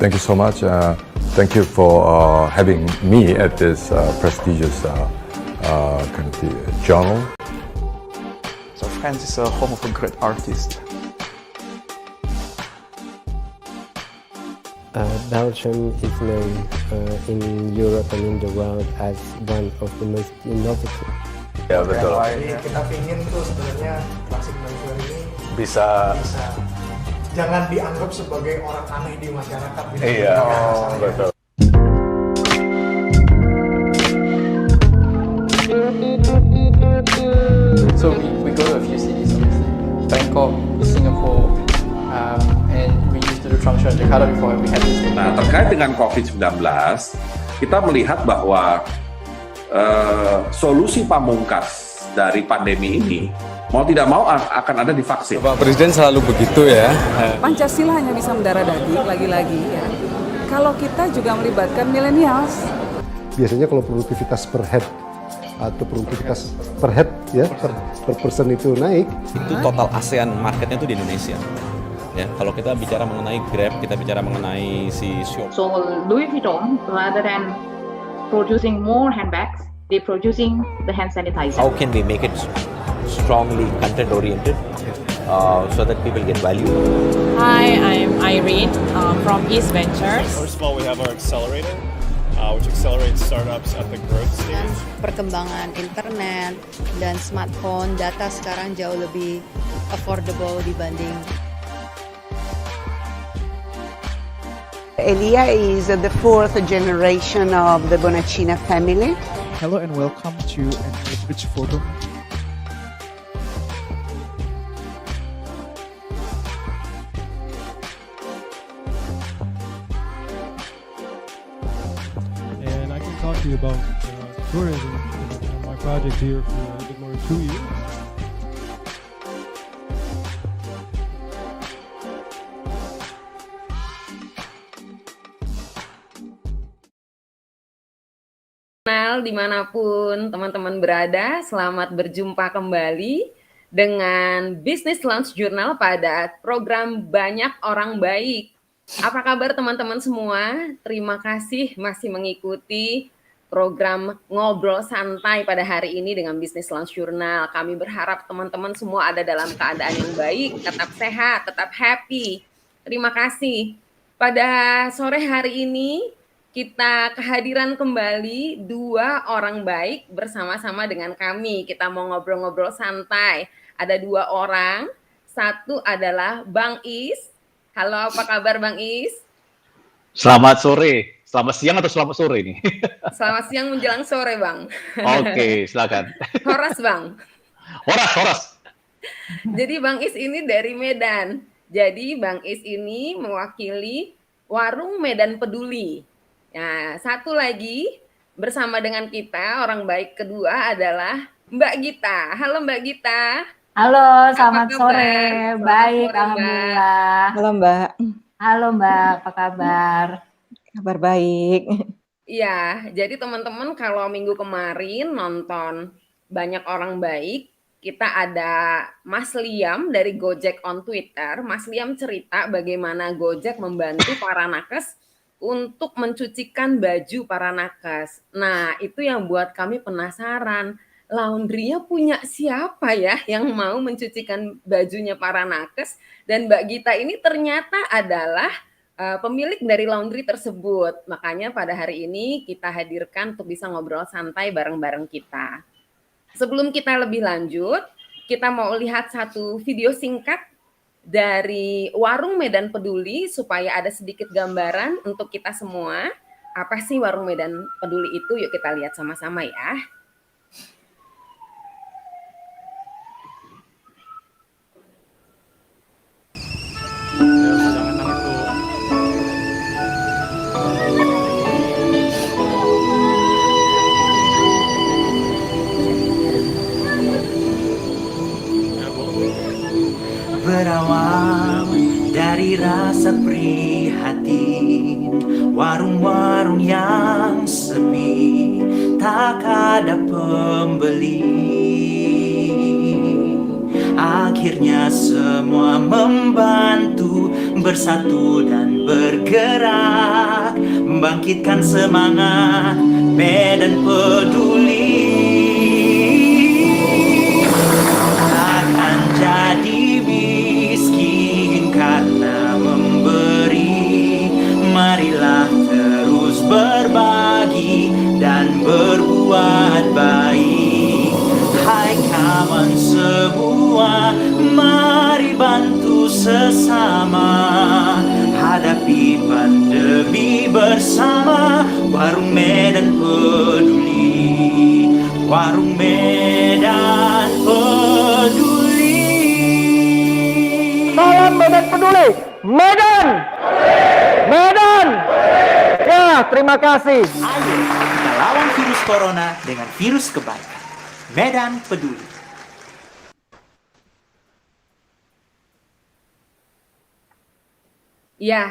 Thank you so much. Thank you for having me at this prestigious kind of journal. So France is a home of a great artist. Belgium is known in Europe and in the world as one of the most innovative. Ya betul. Jadi kita pingin tuh sebenarnya Klasik Mansion ini Bisa. jangan dianggap sebagai orang aneh di masyarakat. Iya. Betul. So we go to a few cities, obviously. Bangkok, Singapore, and we used to do trunk show in Jakarta before we had this thing. Nah, terkait dengan COVID-19, kita melihat bahwa solusi pamungkas dari pandemi ini mau tidak mau akan ada di vaksin. Pak Presiden selalu begitu ya. Pancasila hanya bisa mendarah daging lagi-lagi ya. Kalau kita juga melibatkan millennials. Biasanya kalau produktivitas per head atau produktivitas per head ya per person itu naik. Itu total ASEAN marketnya itu di Indonesia. Ya, kalau kita bicara mengenai Grab, kita bicara mengenai si Shop. So Louis Vuitton, rather than producing more handbags, they producing the hand sanitizer. How can we make it strongly content oriented so that people get value? Hi, I'm Irene from East Ventures. First of all, we have our accelerator, which accelerates startups at the growth stage. Perkembangan internet dan smartphone, data sekarang jauh lebih affordable dibanding. Elia is the fourth generation of the Bonacina family. Hello and welcome to an rich photo. And I can talk to you about tourism, my project here for a bit more than 2 years. Dimanapun teman-teman berada, selamat berjumpa kembali dengan Business Lounge Journal pada program Banyak Orang Baik. Apa kabar teman-teman semua? Terima kasih masih mengikuti program Ngobrol Santai pada hari ini dengan Business Lounge Journal. Kami berharap teman-teman semua ada dalam keadaan yang baik, tetap sehat, tetap happy. Terima kasih. Pada sore hari ini, kita kehadiran kembali 2 orang baik bersama-sama dengan kami. Kita mau ngobrol-ngobrol santai. Ada 2 orang. Satu adalah Bang Is. Halo, apa kabar Bang Is? Selamat sore. Selamat siang atau selamat sore nih? Selamat siang menjelang sore, Bang. Oke, silakan. Horas, Bang. Horas. Jadi Bang Is ini dari Medan. Jadi Bang Is ini mewakili Warung Medan Peduli. Nah, satu lagi bersama dengan kita, orang baik kedua adalah Mbak Gita. Halo Mbak Gita. Halo, selamat sore. Baik, alhamdulillah. Halo Mbak. Halo Mbak, apa kabar? Kabar baik. Iya, jadi teman-teman kalau minggu kemarin nonton Banyak Orang Baik, kita ada Mas Liam dari Gojek on Twitter. Mas Liam cerita bagaimana Gojek membantu para nakes untuk mencucikan baju para nakes. Nah, itu yang buat kami penasaran. Laundry-nya punya siapa ya yang mau mencucikan bajunya para nakes? Dan Mbak Gita ini ternyata adalah pemilik dari laundry tersebut. Makanya pada hari ini kita hadirkan untuk bisa ngobrol santai bareng-bareng kita. Sebelum kita lebih lanjut, kita mau lihat satu video singkat dari Warung Medan Peduli supaya ada sedikit gambaran untuk kita semua. Apa sih Warung Medan Peduli itu? Yuk kita lihat sama-sama ya. Berawal dari rasa prihatin, warung-warung yang sepi, tak ada pembeli. Akhirnya semua membantu bersatu dan bergerak, bangkitkan semangat Medan Peduli. Takkan jadi miskin karena memberi, marilah terus berbagi dan berbuat baik. Hai kawan semua, mari bantu sesama, hadapi pandemi bersama. Warung Medan Peduli, Warung Medan Peduli. Salam Medan Peduli, Medan, Medan. Ya, terima kasih. Ayo kita lawan virus corona dengan virus kebaikan. Medan Peduli. Ya,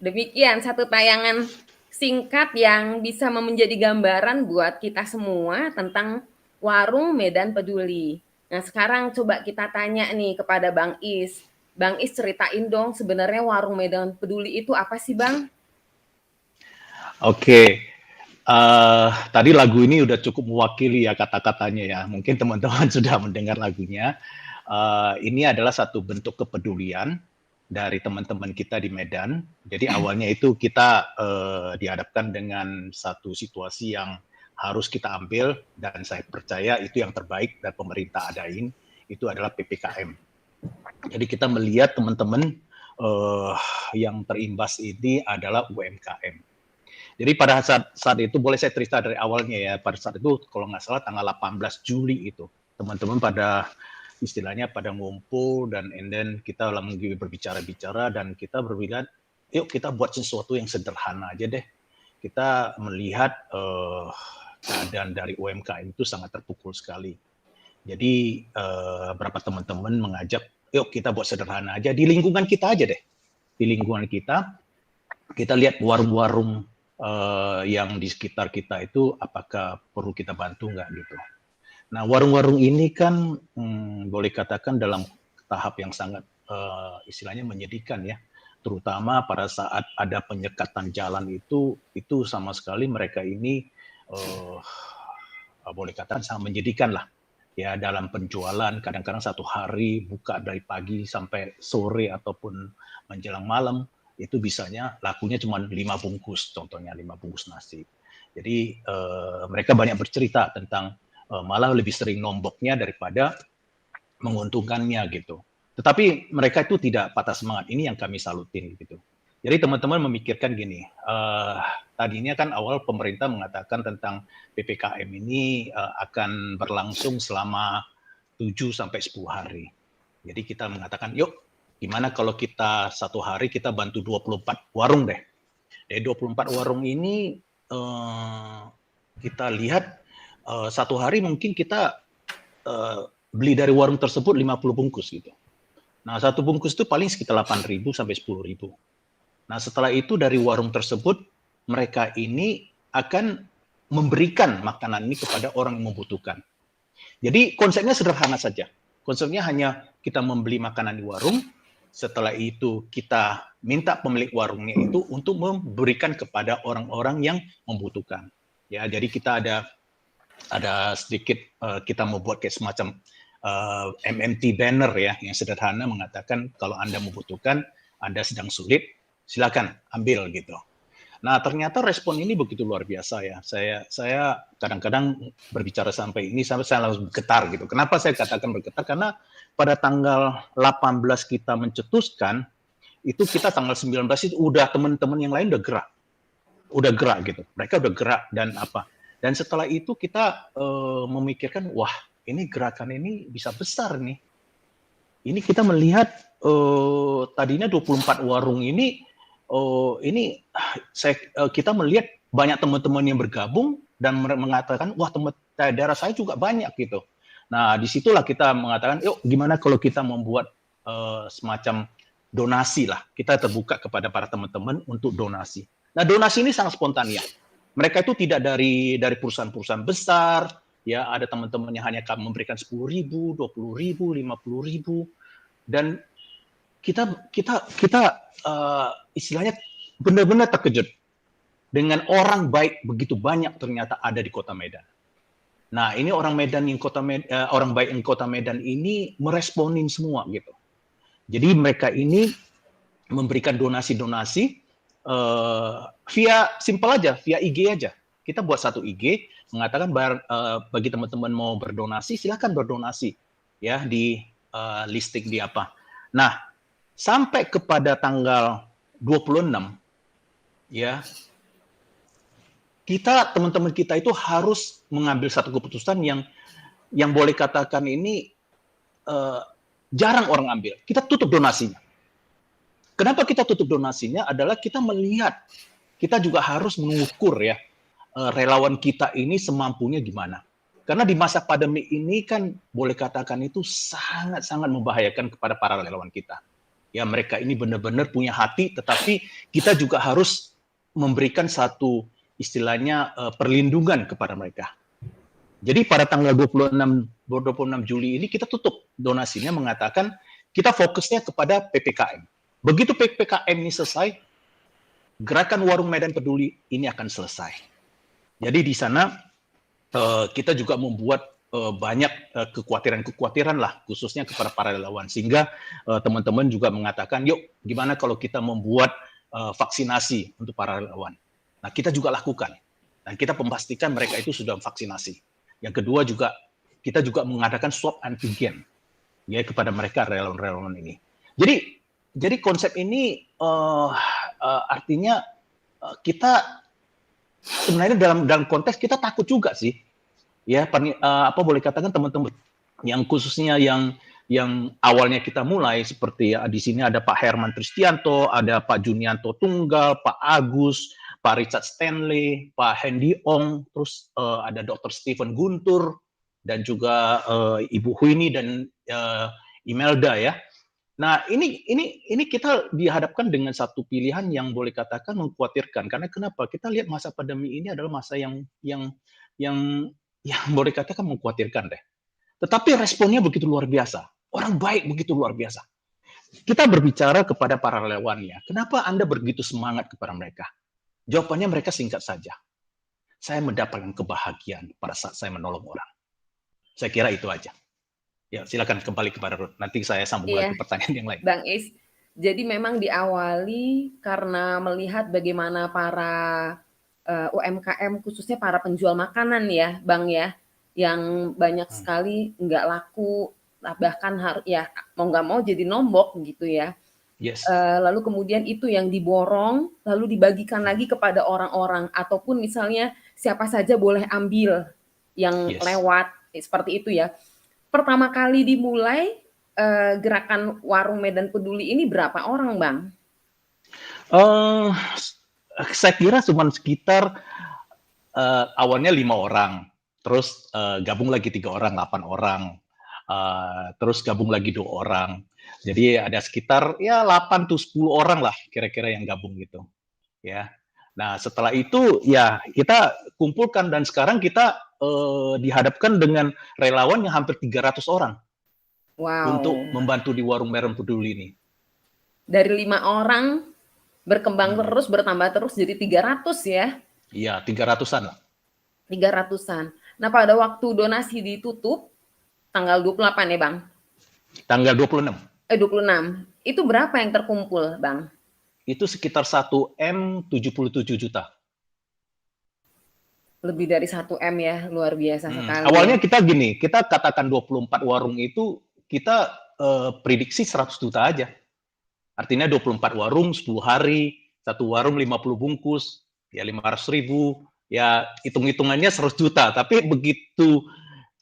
demikian satu tayangan singkat yang bisa menjadi gambaran buat kita semua tentang Warung Medan Peduli. Nah, sekarang coba kita tanya nih kepada Bang Is. Bang Is, ceritain dong sebenarnya Warung Medan Peduli itu apa sih, Bang? Oke. Tadi lagu ini udah cukup mewakili ya kata-katanya ya. Mungkin teman-teman sudah mendengar lagunya. Ini adalah satu bentuk kepedulian dari teman-teman kita di Medan. Jadi awalnya itu kita dihadapkan dengan satu situasi yang harus kita ambil, dan saya percaya itu yang terbaik dan pemerintah adain, itu adalah PPKM. Jadi kita melihat teman-teman yang terimbas ini adalah UMKM. Jadi pada saat itu, boleh saya cerita dari awalnya ya, pada saat itu kalau nggak salah tanggal 18 Juli itu, teman-teman pada istilahnya pada ngumpul, dan and then kita lagi berbicara-bicara, dan kita berpikir, yuk kita buat sesuatu yang sederhana aja deh. Kita melihat keadaan dari UMKM itu sangat terpukul sekali. Jadi beberapa teman-teman mengajak, yuk kita buat sederhana aja di lingkungan kita aja deh. Di lingkungan kita lihat warung-warung yang di sekitar kita itu apakah perlu kita bantu nggak gitu. Nah, warung-warung ini kan boleh katakan dalam tahap yang sangat istilahnya menyedihkan ya, terutama pada saat ada penyekatan jalan itu sama sekali mereka ini boleh katakan sangat menyedihkan lah ya, dalam penjualan kadang-kadang satu hari buka dari pagi sampai sore ataupun menjelang malam, itu bisanya lakunya cuma 5 bungkus, contohnya 5 bungkus nasi. Jadi mereka banyak bercerita tentang malah lebih sering nomboknya daripada menguntungkannya gitu. Tetapi mereka itu tidak patah semangat, ini yang kami salutin gitu. Jadi teman-teman memikirkan gini, tadinya kan awal pemerintah mengatakan tentang PPKM ini akan berlangsung selama 7-10 hari. Jadi kita mengatakan, yuk gimana kalau kita satu hari kita bantu 24 warung deh. Dari 24 warung ini kita lihat satu hari mungkin kita beli dari warung tersebut 50 bungkus gitu. Nah, satu bungkus itu paling sekitar 8.000 sampai 10.000. Nah, setelah itu dari warung tersebut mereka ini akan memberikan makanan ini kepada orang yang membutuhkan. Jadi konsepnya sederhana saja. Konsepnya hanya kita membeli makanan di warung, setelah itu kita minta pemilik warungnya itu untuk memberikan kepada orang-orang yang membutuhkan. Ya, jadi kita ada sedikit kita membuat kayak semacam MMT banner ya, yang sederhana mengatakan kalau Anda membutuhkan, Anda sedang sulit, silakan ambil gitu. Nah, ternyata respon ini begitu luar biasa ya. Saya kadang-kadang berbicara sampai ini sampai saya langsung bergetar gitu. Kenapa saya katakan bergetar? Karena pada tanggal 18 kita mencetuskan, itu kita tanggal 19 itu udah teman-teman yang lain udah gerak gitu. Mereka udah gerak dan apa. Dan setelah itu kita memikirkan, wah ini gerakan ini bisa besar nih. Ini kita melihat tadinya 24 warung ini kita melihat banyak teman-teman yang bergabung dan mengatakan, wah daerah saya juga banyak gitu. Nah, disitulah kita mengatakan, yuk gimana kalau kita membuat semacam donasi lah. Kita terbuka kepada para teman-teman untuk donasi. Nah, donasi ini sangat spontan ya. Mereka itu tidak dari perusahaan-perusahaan besar, ya ada teman-teman yang hanya memberikan 10.000, 20.000, 50.000, dan istilahnya benar-benar terkejut dengan orang baik begitu banyak ternyata ada di Kota Medan. Nah, ini orang orang baik yang Kota Medan ini meresponin semua gitu. Jadi mereka ini memberikan donasi-donasi via simple aja, via IG aja. Kita buat satu IG mengatakan bagi teman-teman mau berdonasi silakan berdonasi ya di listing di apa. Nah, sampai kepada tanggal 26 ya teman-teman kita itu harus mengambil satu keputusan yang boleh katakan ini jarang orang ambil. Kita tutup donasinya. Kenapa kita tutup donasinya? Adalah kita melihat, kita juga harus mengukur ya relawan kita ini semampunya gimana. Karena di masa pandemi ini kan boleh katakan itu sangat-sangat membahayakan kepada para relawan kita. Ya mereka ini benar-benar punya hati, tetapi kita juga harus memberikan satu istilahnya perlindungan kepada mereka. Jadi pada tanggal 26 Juli ini kita tutup donasinya mengatakan kita fokusnya kepada PPKM. Begitu PPKM ini selesai, gerakan Warung Medan Peduli ini akan selesai. Jadi di sana kita juga membuat banyak kekhawatiran lah khususnya kepada para relawan sehingga teman-teman juga mengatakan yuk gimana kalau kita membuat vaksinasi untuk para relawan. Nah, kita juga lakukan. Dan kita memastikan mereka itu sudah vaksinasi. Yang kedua juga, kita juga mengadakan swab antigen ya kepada mereka relawan-relawan ini. Jadi konsep ini artinya kita sebenarnya dalam konteks kita takut juga sih. Ya, boleh katakan teman-teman yang khususnya yang awalnya kita mulai seperti ya di sini ada Pak Herman Tristianto, ada Pak Junianto Tunggal, Pak Agus, Pak Richard Stanley, Pak Hendy Ong, terus ada Dr. Stephen Guntur, dan juga Ibu Huini dan Imelda ya. Nah ini kita dihadapkan dengan satu pilihan yang boleh katakan mengkhawatirkan. Karena kenapa? Kita lihat masa pandemi ini adalah masa yang boleh katakan mengkhawatirkan deh. Tetapi responnya begitu luar biasa. Orang baik begitu luar biasa. Kita berbicara kepada para relawannya. Kenapa Anda begitu semangat kepada mereka? Jawabannya mereka singkat saja. Saya mendapatkan kebahagiaan pada saat saya menolong orang. Saya kira itu aja. Ya, silakan kembali kepada Ruth. Nanti saya sambung lagi pertanyaan yang lain. Bang Is, jadi memang diawali karena melihat bagaimana para UMKM, khususnya para penjual makanan ya, Bang ya, yang banyak sekali nggak laku, bahkan harus ya mau nggak mau jadi nombok gitu ya. Yes. Lalu kemudian itu yang diborong, lalu dibagikan lagi kepada orang-orang, ataupun misalnya siapa saja boleh ambil yang lewat, seperti itu ya. Pertama kali dimulai gerakan Warung Medan Peduli ini berapa orang, Bang? Saya kira cuma sekitar awalnya 5 orang, terus gabung lagi 3 orang, 8 orang, terus gabung lagi 2 orang. Jadi ada sekitar ya 8 tuh 10 orang lah kira-kira yang gabung gitu. Ya. Nah, setelah itu ya kita kumpulkan dan sekarang kita dihadapkan dengan relawan yang hampir 300 orang. Wow. Untuk membantu di Warung Medan Peduli ini. Dari 5 orang berkembang terus, bertambah terus jadi 300 ya. Iya, 300-an lah. 300-an. Nah, pada waktu donasi ditutup tanggal 28 ya, Bang? Tanggal 26. 26. Itu berapa yang terkumpul, Bang? Itu sekitar 1M 77 juta. Lebih dari 1M ya, luar biasa sekali. Awalnya kita gini, kita katakan 24 warung itu kita prediksi 100 juta aja. Artinya 24 warung 10 hari, satu warung 50 bungkus, ya 500.000, ya hitung-hitungannya 100 juta. Tapi begitu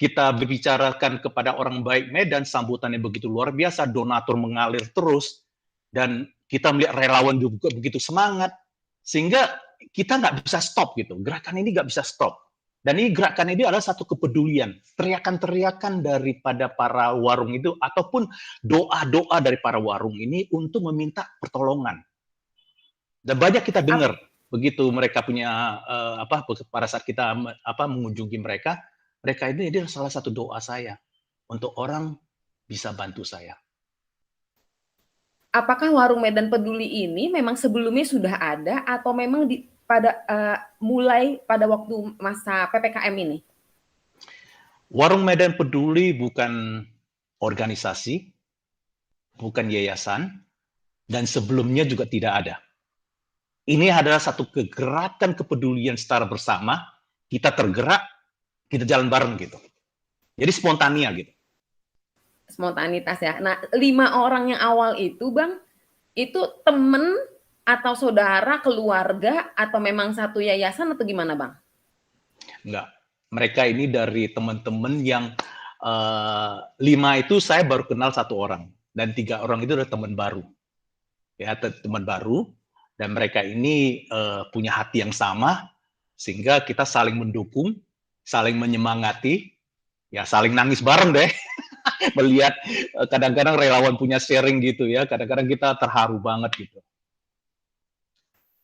kita berbicarakan kepada orang baik Medan, sambutannya begitu luar biasa, donatur mengalir terus, dan kita melihat relawan juga begitu semangat, sehingga kita nggak bisa stop gitu. Gerakan ini nggak bisa stop. Dan ini gerakan ini adalah satu kepedulian, teriakan-teriakan daripada para warung itu, ataupun doa-doa dari para warung ini untuk meminta pertolongan. Dan banyak kita dengar begitu mereka punya pada saat kita mengunjungi mereka ini adalah salah satu doa saya untuk orang bisa bantu saya. apakah Warung Medan Peduli ini memang sebelumnya sudah ada atau memang mulai pada waktu masa PPKM ini? Warung Medan Peduli bukan organisasi, bukan yayasan, dan sebelumnya juga tidak ada. Ini adalah satu kegerakan kepedulian secara bersama, kita tergerak, kita jalan bareng gitu. Jadi spontania gitu. Spontanitas ya. Nah, 5 orang yang awal itu Bang, itu temen atau saudara, keluarga, atau memang satu yayasan atau gimana Bang? Enggak. Mereka ini dari teman-teman yang 5 itu saya baru kenal 1 orang. Dan 3 orang itu adalah teman baru. Ya, teman baru. Dan mereka ini punya hati yang sama, sehingga kita saling mendukung, saling menyemangati, ya saling nangis bareng deh. Melihat kadang-kadang relawan punya sharing gitu ya, kadang-kadang kita terharu banget gitu.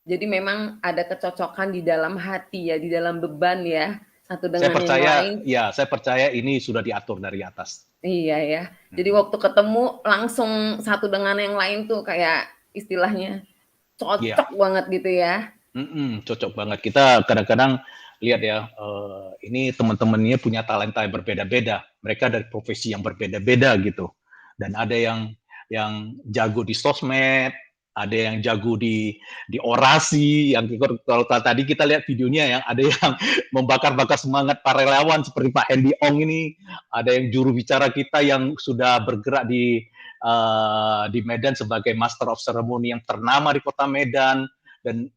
Jadi memang ada kecocokan di dalam hati ya, di dalam beban ya, satu dengan yang lain. Ya, saya percaya ini sudah diatur dari atas. Iya ya. Jadi waktu ketemu langsung satu dengan yang lain tuh kayak istilahnya cocok banget gitu ya. Cocok banget. Kita kadang-kadang lihat ya, ini teman-temannya punya talenta yang berbeda-beda. Mereka dari profesi yang berbeda-beda gitu. Dan ada yang jago di sosmed, ada yang jago di orasi, yang kalau tadi kita lihat videonya yang ada yang membakar-bakar semangat para relawan seperti Pak Hendy Ong ini, ada yang juru bicara kita yang sudah bergerak di Medan sebagai Master of Ceremony yang ternama di Kota Medan, dan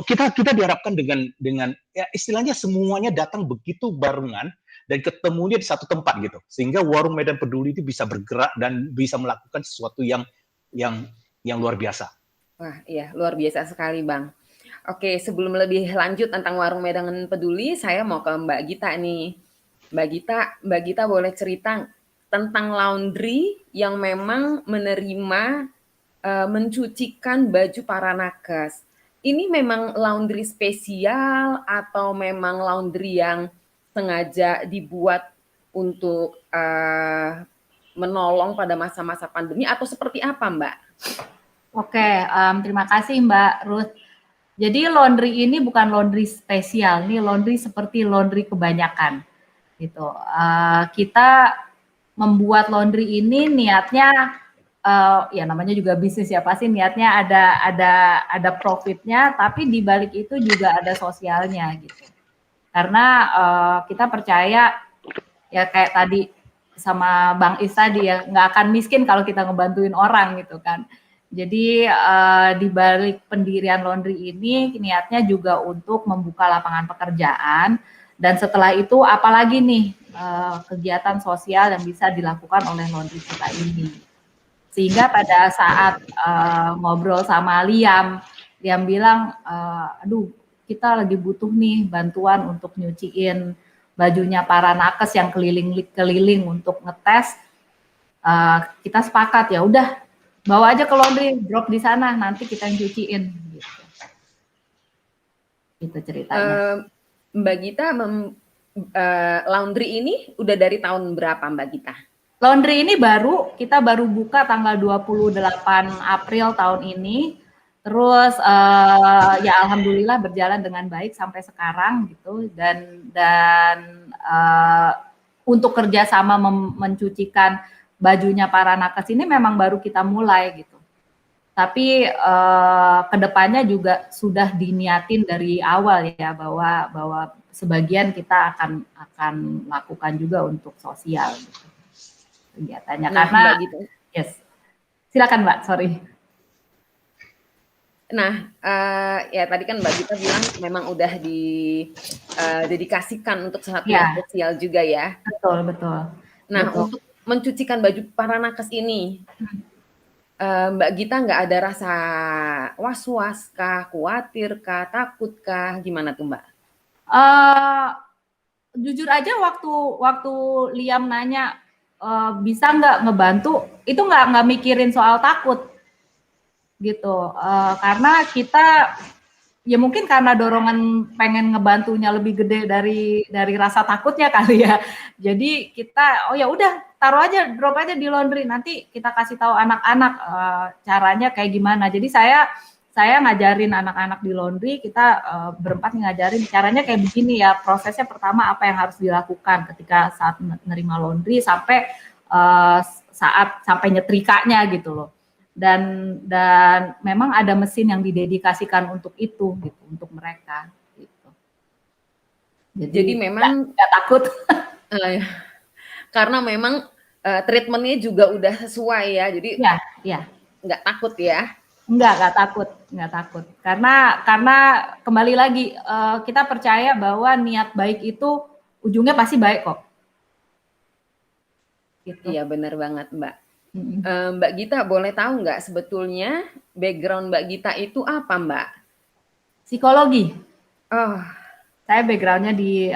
kita diharapkan dengan ya istilahnya semuanya datang begitu barengan dan ketemunya di satu tempat gitu, sehingga Warung Medan Peduli itu bisa bergerak dan bisa melakukan sesuatu yang luar biasa. Wah, iya luar biasa sekali Bang. Oke, sebelum lebih lanjut tentang Warung Medan Peduli, saya mau ke Mbak Gita nih. Mbak Gita boleh cerita tentang laundry yang memang menerima mencucikan baju para nakes. Ini memang laundry spesial atau memang laundry yang sengaja dibuat untuk menolong pada masa-masa pandemi atau seperti apa Mbak? Oke, terima kasih Mbak Ruth. Jadi laundry ini bukan laundry spesial, ini laundry seperti laundry kebanyakan. Gitu. Kita membuat laundry ini niatnya, ya namanya juga bisnis ya, pasti niatnya ada profitnya, tapi di balik itu juga ada sosialnya gitu. Karena kita percaya ya kayak tadi sama Bang Is tadi ya, nggak akan miskin kalau kita ngebantuin orang gitu kan. Jadi di balik pendirian laundry ini niatnya juga untuk membuka lapangan pekerjaan, dan setelah itu apalagi nih kegiatan sosial yang bisa dilakukan oleh laundry kita ini. Sehingga pada saat ngobrol sama Liam bilang, aduh kita lagi butuh nih bantuan untuk nyuciin bajunya para nakes yang keliling untuk ngetes. Kita sepakat ya udah bawa aja ke laundry, drop di sana, nanti kita yang cuciin. Gitu. Itu ceritanya. Mbak Gita, laundry ini udah dari tahun berapa Mbak Gita? Laundry ini kita baru buka tanggal 28 April tahun ini. Terus ya alhamdulillah berjalan dengan baik sampai sekarang gitu, dan untuk kerjasama mencucikan bajunya para nakes ini memang baru kita mulai gitu. Tapi kedepannya juga sudah diniatin dari awal ya, bahwa sebagian kita akan lakukan juga untuk sosial gitu, kegiatannya. Nah, karena gitu. Yes, silakan Mbak, sorry. Nah, ya tadi kan Mbak Gita bilang memang udah dedikasikan untuk sesuatu yang sosial juga ya. Betul. Nah, betul. untuk mencucikan baju para nakes ini, Mbak Gita nggak ada rasa was-was kah, khawatir kah, takut kah, gimana tuh Mbak? Jujur aja waktu Liam nanya bisa nggak ngebantu, itu nggak mikirin soal takut gitu, karena kita ya mungkin karena dorongan pengen ngebantunya lebih gede dari rasa takutnya kali ya. Jadi kita oh ya udah taruh aja, drop aja di laundry, nanti kita kasih tahu anak-anak caranya kayak gimana. Jadi saya ngajarin anak-anak di laundry, kita berempat ngajarin caranya kayak begini ya. Prosesnya pertama apa yang harus dilakukan ketika saat menerima laundry sampai saat sampai nyetrikanya gitu loh. Dan memang ada mesin yang didedikasikan untuk itu gitu, untuk mereka gitu. Jadi memang nggak takut karena memang treatmentnya juga udah sesuai ya, jadi ya nggak takut ya. Nggak takut karena kembali lagi kita percaya bahwa niat baik itu ujungnya pasti baik kok gitu. Iya benar banget Mbak. Mbak Gita boleh tahu nggak sebetulnya background Mbak Gita itu apa Mbak? Psikologi. Oh, saya backgroundnya di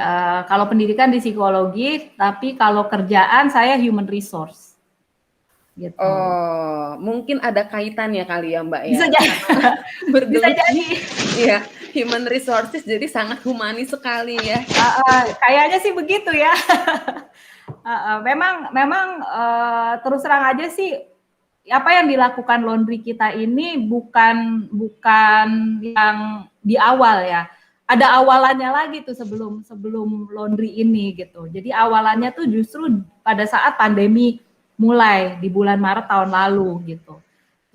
kalau pendidikan di psikologi, tapi kalau kerjaan saya human resource. Gitu. Oh, mungkin ada kaitannya kali ya Mbak ya. Bisa jadi. Bisa jadi. Iya, human resources jadi sangat humanis sekali ya. Kayaknya sih begitu ya. Memang terus terang aja sih apa yang dilakukan laundry kita ini bukan yang di awal ya. Ada awalannya lagi tuh sebelum laundry ini gitu. Jadi awalannya tuh justru pada saat pandemi mulai di bulan Maret tahun lalu gitu.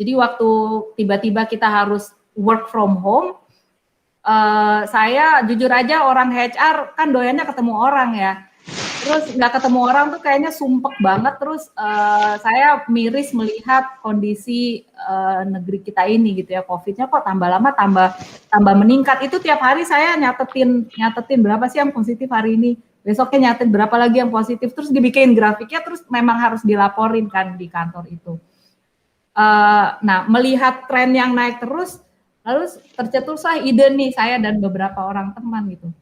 Jadi waktu tiba-tiba kita harus work from home, saya jujur aja orang HR kan doyannya ketemu orang ya. Terus nggak ketemu orang tuh kayaknya sumpek banget. Terus saya miris melihat kondisi negeri kita ini gitu ya, COVID-nya kok tambah lama tambah meningkat. Itu tiap hari saya nyatetin berapa sih yang positif hari ini, besoknya nyatet berapa lagi yang positif, terus dibikin grafiknya, terus memang harus dilaporin kan di kantor itu. Nah melihat tren yang naik terus, lalu tercetuslah ide nih saya dan beberapa orang teman gitu.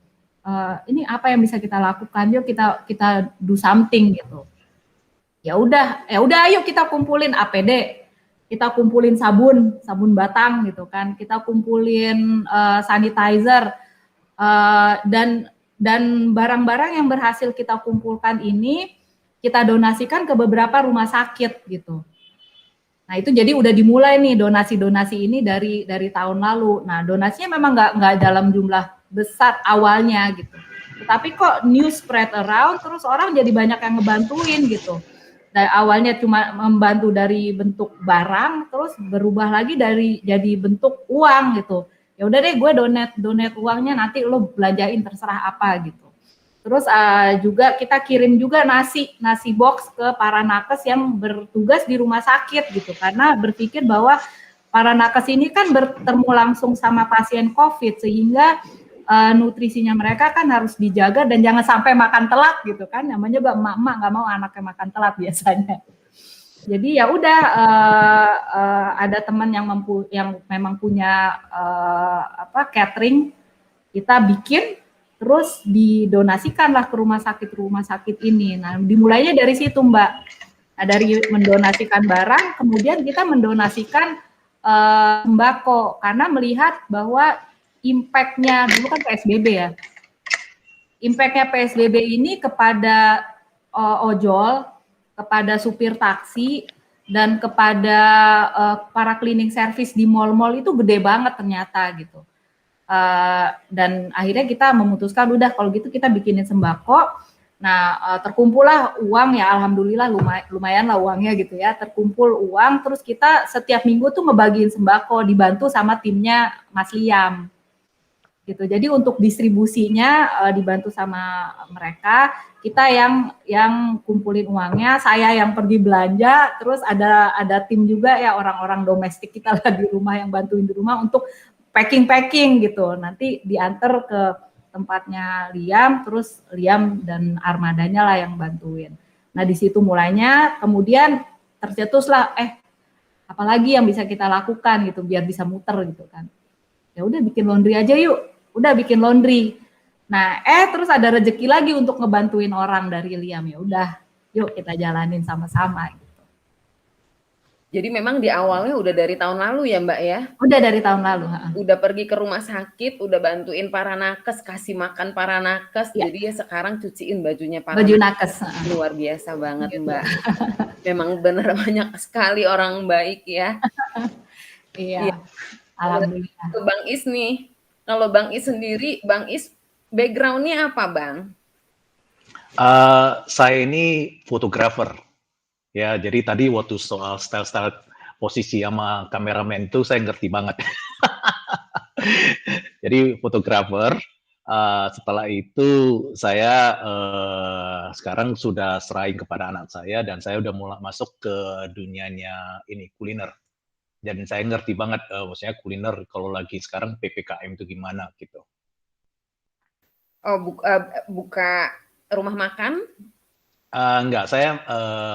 Ini apa yang bisa kita lakukan? Yuk kita do something gitu. Ya udah, ayo kita kumpulin APD, kita kumpulin sabun batang gitu kan, kita kumpulin sanitizer dan barang-barang yang berhasil kita kumpulkan ini kita donasikan ke beberapa rumah sakit gitu. Nah itu jadi udah dimulai nih donasi ini dari tahun lalu. Nah donasinya memang nggak dalam jumlah besar awalnya gitu, tapi kok news spread around, terus orang jadi banyak yang ngebantuin gitu. Dari awalnya cuma membantu dari bentuk barang, terus berubah lagi jadi bentuk uang gitu. Ya udah deh gue donate uangnya, nanti lo belanjain terserah apa gitu. Terus juga kita kirim juga nasi box ke para nakes yang bertugas di rumah sakit gitu, karena berpikir bahwa para nakes ini kan bertemu langsung sama pasien COVID, sehingga nutrisinya mereka kan harus dijaga dan jangan sampai makan telat gitu kan, namanya emak-emak nggak mau anaknya makan telat biasanya. Jadi ya udah ada teman yang memang punya catering, kita bikin terus didonasikanlah ke rumah sakit ini. Nah dimulainya dari situ Mbak. Nah, dari mendonasikan barang, kemudian kita mendonasikan sembako karena melihat bahwa impact-nya dulu kan PSBB ya. Impact-nya PSBB ini kepada ojol, kepada supir taksi, dan kepada para cleaning service di mall-mall itu gede banget ternyata gitu. Dan akhirnya kita memutuskan udah kalau gitu kita bikinin sembako. Nah terkumpullah uang ya, alhamdulillah lumayan lah uangnya gitu ya. Terkumpul uang, terus kita setiap minggu tuh ngebagiin sembako dibantu sama timnya Mas Liam. Gitu. Jadi untuk distribusinya dibantu sama mereka, kita yang kumpulin uangnya, saya yang pergi belanja, terus ada tim juga ya orang-orang domestik kita lah di rumah yang bantuin di rumah untuk packing gitu. Nanti diantar ke tempatnya Liam, terus Liam dan armadanya lah yang bantuin. Nah di situ mulainya, kemudian tercetuslah apalagi yang bisa kita lakukan gitu biar bisa muter gitu kan. Ya udah bikin laundry aja yuk. Udah bikin laundry. Nah, terus ada rezeki lagi untuk ngebantuin orang dari Liam, ya udah, yuk kita jalanin sama-sama gitu. Jadi memang di awalnya udah dari tahun lalu ya Mbak ya? Udah dari tahun lalu. Udah pergi ke rumah sakit, udah bantuin para nakes, kasih makan para nakes, jadi ya sekarang cuciin bajunya para Baju nakes. Luar biasa banget Mbak. Memang benar banyak sekali orang baik ya. Iya. Alhamdulillah. Ke Bang Is nih. Kalau Bang Is sendiri, Bang Is background-nya apa Bang? Saya ini fotografer. Ya, jadi tadi waktu soal style-style posisi sama kameramen itu saya ngerti banget. Jadi fotografer. Setelah itu saya sekarang sudah serahin kepada anak saya dan saya udah mulai masuk ke dunianya ini kuliner. Dan saya ngerti banget, maksudnya kuliner kalau lagi sekarang PPKM itu gimana gitu. Oh, buka rumah makan? Enggak, saya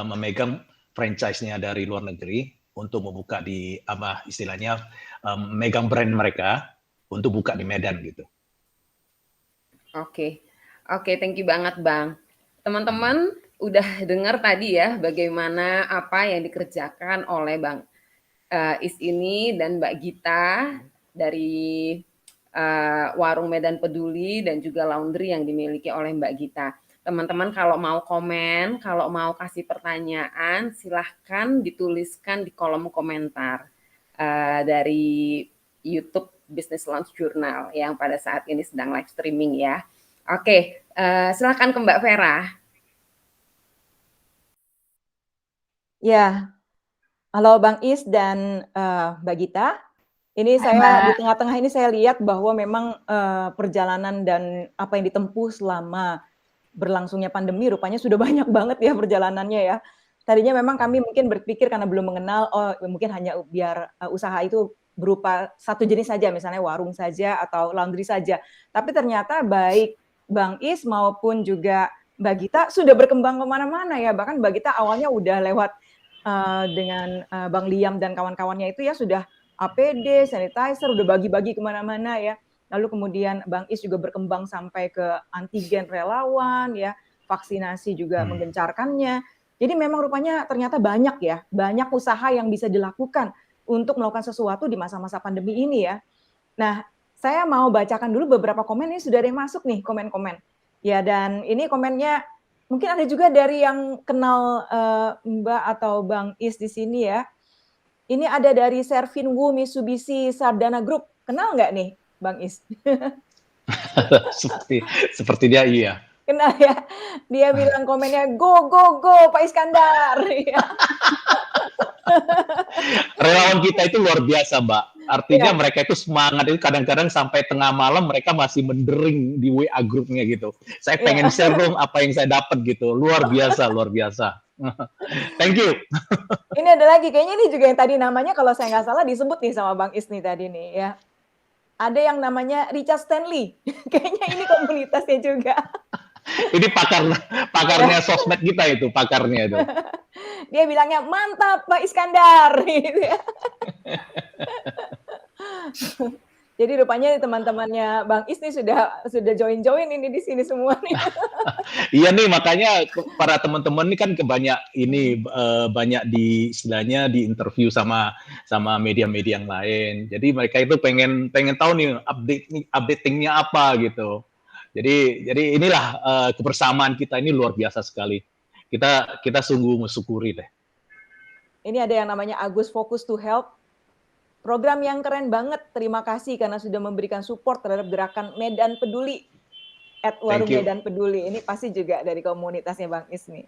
memegang franchise-nya dari luar negeri untuk membuka di apa istilahnya memegang brand mereka untuk buka di Medan gitu. Oke, thank you banget Bang. Teman-teman udah dengar tadi ya bagaimana apa yang dikerjakan oleh Bang Is ini dan Mbak Gita dari Warung Medan Peduli dan juga laundry yang dimiliki oleh Mbak Gita. Teman-teman kalau mau komen, kalau mau kasih pertanyaan, silahkan dituliskan di kolom komentar dari YouTube Business Lounge Journal yang pada saat ini sedang live streaming ya. Oke, silahkan ke Mbak Vera. Ya, halo Bang Is dan Mbak Gita. Ini saya di tengah-tengah ini saya lihat bahwa memang perjalanan dan apa yang ditempuh selama berlangsungnya pandemi rupanya sudah banyak banget ya perjalanannya ya. Tadinya memang kami mungkin berpikir karena belum mengenal, mungkin hanya biar usaha itu berupa satu jenis saja, misalnya warung saja atau laundry saja. Tapi ternyata baik Bang Is maupun juga Mbak Gita sudah berkembang kemana-mana ya. Bahkan Mbak Gita awalnya udah lewat dengan Bang Liam dan kawan-kawannya itu ya sudah APD, sanitizer, udah bagi-bagi kemana-mana ya. Lalu kemudian Bang Is juga berkembang sampai ke antigen relawan ya, vaksinasi juga menggencarkannya. Jadi memang rupanya ternyata banyak ya, banyak usaha yang bisa dilakukan untuk melakukan sesuatu di masa-masa pandemi ini ya. Nah, saya mau bacakan dulu beberapa komen, ini sudah ada yang masuk nih komen-komen. Ya, dan ini komennya mungkin ada juga dari yang kenal Mbak atau Bang Is di sini ya. Ini ada dari Servin Wu Mitsubishi Sardana Group. Kenal nggak nih Bang Is? seperti dia iya. Kenal ya. Dia bilang komennya go Pak Iskandar. Relawan kita itu luar biasa, Mbak. Artinya mereka itu semangat itu kadang-kadang sampai tengah malam mereka masih mendering di WA grupnya gitu. Saya pengen share dong apa yang saya dapat gitu. Luar biasa, luar biasa. Thank you. Ini ada lagi, kayaknya ini juga yang tadi namanya kalau saya nggak salah disebut nih sama Bang Is nih tadi nih ya. Ada yang namanya Richard Stanley. Kayaknya ini komunitasnya juga. Ini pakarnya sosmed kita itu, pakarnya itu. Dia bilangnya mantap Pak Iskandar. Gitu ya. Jadi rupanya teman-temannya Bang Is nih sudah join ini di sini semua nih. Iya nih, makanya para teman-teman ini kan banyak di istilahnya di interview sama media-media yang lain. Jadi mereka itu pengen tahu nih updatingnya apa gitu. Jadi inilah kebersamaan kita ini luar biasa sekali. Kita sungguh mensyukuri deh. Ini ada yang namanya Agus Focus to Help. Program yang keren banget. Terima kasih karena sudah memberikan support terhadap gerakan Medan Peduli. @warung Medan Peduli. Ini pasti juga dari komunitasnya Bang Is nih.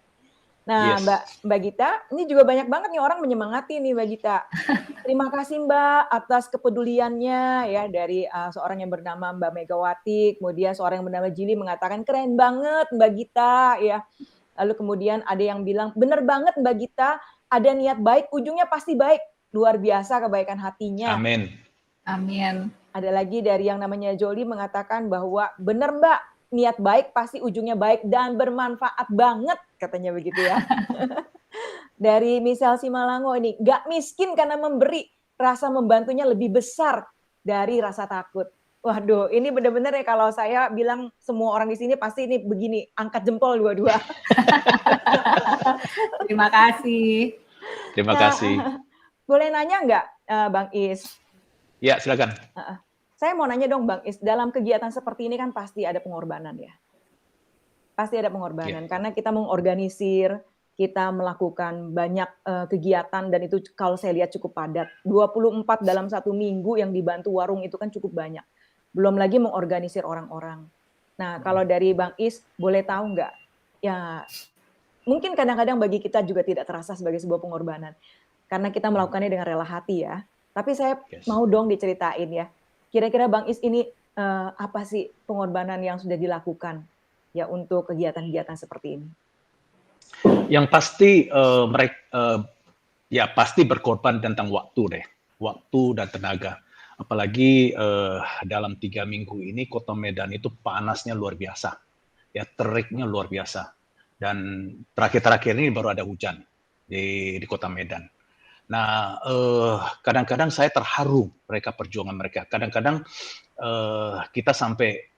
Nah, Mbak Gita, ini juga banyak banget nih orang menyemangati nih Mbak Gita. Terima kasih Mbak atas kepeduliannya ya dari seorang yang bernama Mbak Megawati, kemudian seorang yang bernama Jili mengatakan keren banget Mbak Gita ya. Lalu kemudian ada yang bilang bener banget Mbak Gita, ada niat baik, ujungnya pasti baik. Luar biasa kebaikan hatinya. Amin. Amin. Ada lagi dari yang namanya Joli mengatakan bahwa bener Mbak, niat baik pasti ujungnya baik dan bermanfaat banget, katanya begitu ya. Dari Misal Simalango ini, gak miskin karena memberi, rasa membantunya lebih besar dari rasa takut. Waduh, ini benar-benar ya kalau saya bilang semua orang di sini pasti ini begini, angkat jempol dua-dua. Terima kasih. Terima kasih. boleh nanya nggak, Bang Is? Ya, silakan. Saya mau nanya dong, Bang Is, dalam kegiatan seperti ini kan pasti ada pengorbanan ya? Pasti ada pengorbanan, karena kita mengorganisir, kita melakukan banyak kegiatan, dan itu kalau saya lihat cukup padat. 24 dalam 1 minggu yang dibantu warung itu kan cukup banyak. Belum lagi mengorganisir orang-orang. Nah, kalau dari Bang Is, boleh tahu nggak? Ya, mungkin kadang-kadang bagi kita juga tidak terasa sebagai sebuah pengorbanan. Karena kita melakukannya dengan rela hati ya. Tapi saya mau dong diceritain ya. Kira-kira Bang Is ini apa sih pengorbanan yang sudah dilakukan ya untuk kegiatan-kegiatan seperti ini? Yang pasti mereka ya pasti berkorban tentang waktu deh, waktu dan tenaga. Apalagi dalam 3 minggu ini Kota Medan itu panasnya luar biasa, ya teriknya luar biasa. Dan terakhir-terakhir ini baru ada hujan di Kota Medan. Nah, kadang-kadang saya terharu mereka perjuangan mereka. Kadang-kadang kita sampai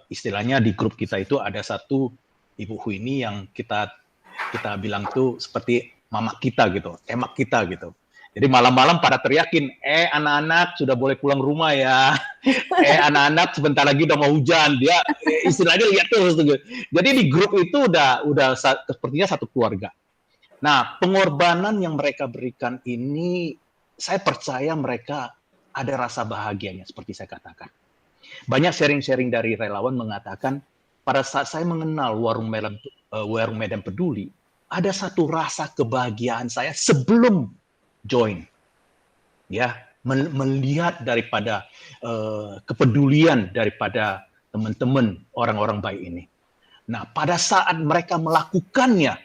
istilahnya di grup kita itu ada satu Ibu Huini yang kita bilang tuh seperti mama kita gitu, emak kita gitu. Jadi malam-malam pada teriakin, anak-anak sudah boleh pulang rumah ya. Anak-anak sebentar lagi udah mau hujan. Dia istilahnya lihat terus. Jadi di grup itu udah sepertinya satu keluarga. Nah, pengorbanan yang mereka berikan ini, saya percaya mereka ada rasa bahagianya seperti saya katakan. Banyak sharing-sharing dari relawan mengatakan, pada saat saya mengenal Warung Medan Peduli, ada satu rasa kebahagiaan saya sebelum join, ya, melihat daripada kepedulian daripada teman-teman orang-orang baik ini. Nah, pada saat mereka melakukannya,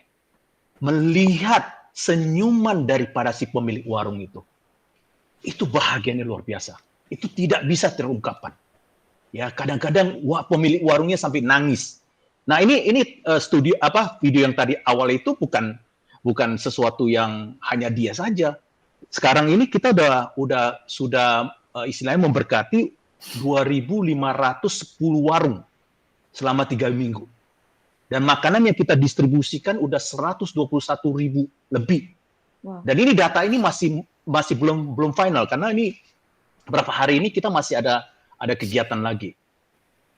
melihat senyuman daripada si pemilik warung itu bahagianya luar biasa. Itu tidak bisa terungkapkan. Ya, kadang-kadang pemilik warungnya sampai nangis. Nah, ini video yang tadi awal itu bukan sesuatu yang hanya dia saja. Sekarang ini kita sudah istilahnya memberkati 2.510 warung selama 3 minggu. Dan makanan yang kita distribusikan udah 121.000 lebih. Wow. Dan ini data ini masih belum final karena ini beberapa hari ini kita masih ada kegiatan lagi.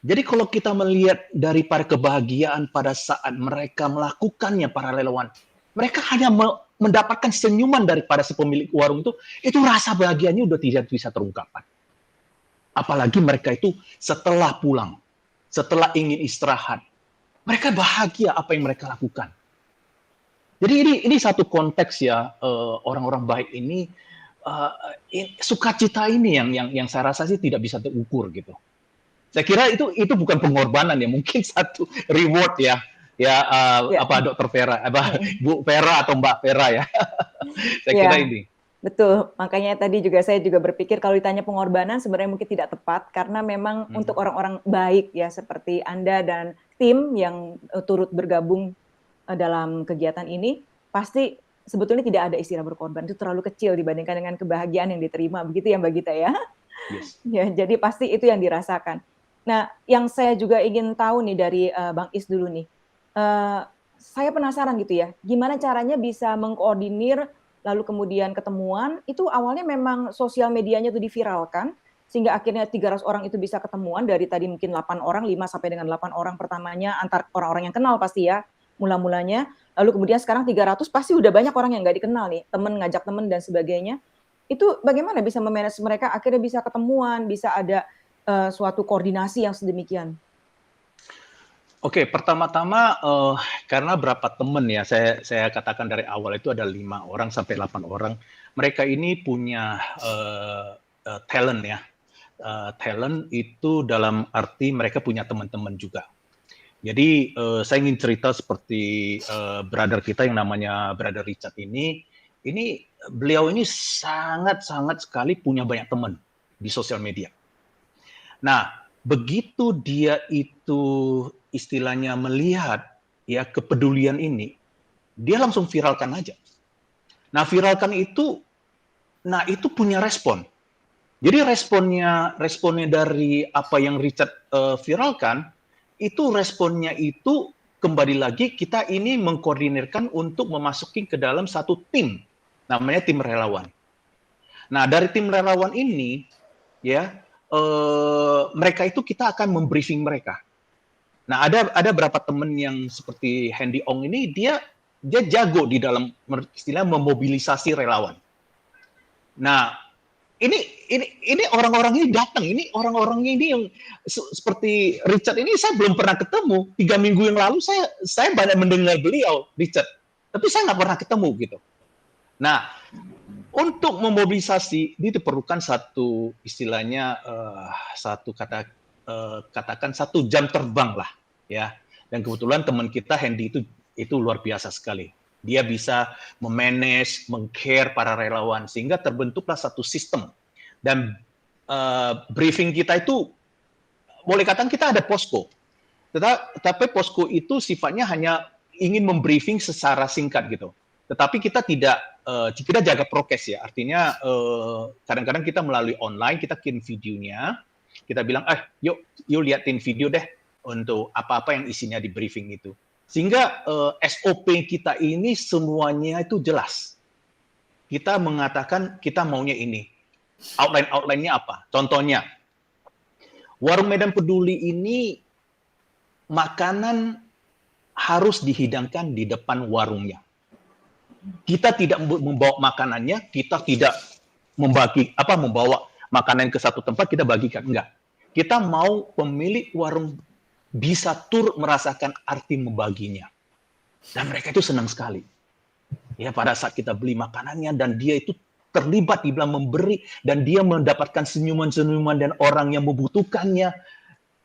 Jadi kalau kita melihat daripada kebahagiaan pada saat mereka melakukannya, para relawan, mereka hanya mendapatkan senyuman daripada si pemilik warung itu rasa bahagianya udah tidak bisa terungkapkan. Apalagi mereka itu setelah pulang, setelah ingin istirahat, mereka bahagia apa yang mereka lakukan. Jadi ini satu konteks ya, orang-orang baik ini, sukacita ini yang saya rasa sih tidak bisa terukur gitu. Saya kira itu bukan pengorbanan ya, mungkin satu reward ya. Dr. Vera, Bu Vera atau Mbak Vera ya. Saya kira ini. Betul, makanya tadi saya juga berpikir kalau ditanya pengorbanan sebenarnya mungkin tidak tepat karena memang untuk orang-orang baik ya seperti Anda dan tim yang turut bergabung dalam kegiatan ini pasti sebetulnya tidak ada istilah berkorban, itu terlalu kecil dibandingkan dengan kebahagiaan yang diterima, begitu ya Mbak Gita ya? Yes. Ya, jadi pasti itu yang dirasakan. Nah, yang saya juga ingin tahu nih dari Bang Is dulu nih, saya penasaran gitu ya, gimana caranya bisa mengkoordinir lalu kemudian ketemuan, itu awalnya memang sosial medianya itu diviralkan, sehingga akhirnya 300 orang itu bisa ketemuan, dari tadi mungkin 8 orang, 5 sampai dengan 8 orang pertamanya, antar orang-orang yang kenal pasti ya, mula-mulanya, lalu kemudian sekarang 300 pasti udah banyak orang yang nggak dikenal nih, temen ngajak temen dan sebagainya, itu bagaimana bisa memanage mereka, akhirnya bisa ketemuan, bisa ada suatu koordinasi yang sedemikian? Oke, pertama-tama karena berapa teman ya, saya katakan dari awal itu ada 5 orang sampai 8 orang. Mereka ini punya talent ya. Talent itu dalam arti mereka punya teman-teman juga. Jadi saya ingin cerita seperti brother kita yang namanya Brother Richard ini beliau ini sangat-sangat sekali punya banyak teman di sosial media. Nah, begitu dia itu istilahnya melihat ya kepedulian ini, dia langsung viralkan aja. Nah, viralkan itu punya respon. Jadi responnya dari apa yang Richard viralkan, itu responnya itu kembali lagi kita ini mengkoordinirkan untuk memasuki ke dalam satu tim, namanya tim relawan. Nah, dari tim relawan ini, ya, mereka itu kita akan membriefing mereka. Nah, ada berapa teman yang seperti Hendy Ong ini, dia jago di dalam istilah memobilisasi relawan. Nah, ini orang-orang ini datang, ini orang-orang ini yang seperti Richard ini saya belum pernah ketemu. 3 minggu yang lalu saya banyak mendengar beliau, Richard, tapi saya nggak pernah ketemu gitu. Nah, untuk memobilisasi diperlukan satu istilahnya katakan 1 jam terbang lah, ya. Dan kebetulan teman kita Hendy itu luar biasa sekali. Dia bisa memanage, meng-care para relawan sehingga terbentuklah satu sistem. Dan briefing kita itu boleh katakan kita ada posko. Tetapi posko itu sifatnya hanya ingin membriefing secara singkat gitu. Tetapi kita kita jaga prokes ya. Artinya kadang-kadang kita melalui online, kita kirim videonya, kita bilang, yuk liatin video deh untuk apa-apa yang isinya di briefing itu. Sehingga SOP kita ini semuanya itu jelas. Kita mengatakan kita maunya ini. Outline-nya apa? Contohnya, Warung Medan Peduli ini makanan harus dihidangkan di depan warungnya. Kita tidak membawa makanannya, kita tidak membawa makanan ke satu tempat kita bagikan, enggak. Kita mau pemilik warung bisa merasakan arti membaginya. Dan mereka itu senang sekali. Ya, pada saat kita beli makanannya dan dia itu terlibat di dalam memberi dan dia mendapatkan senyuman-senyuman dan orang yang membutuhkannya,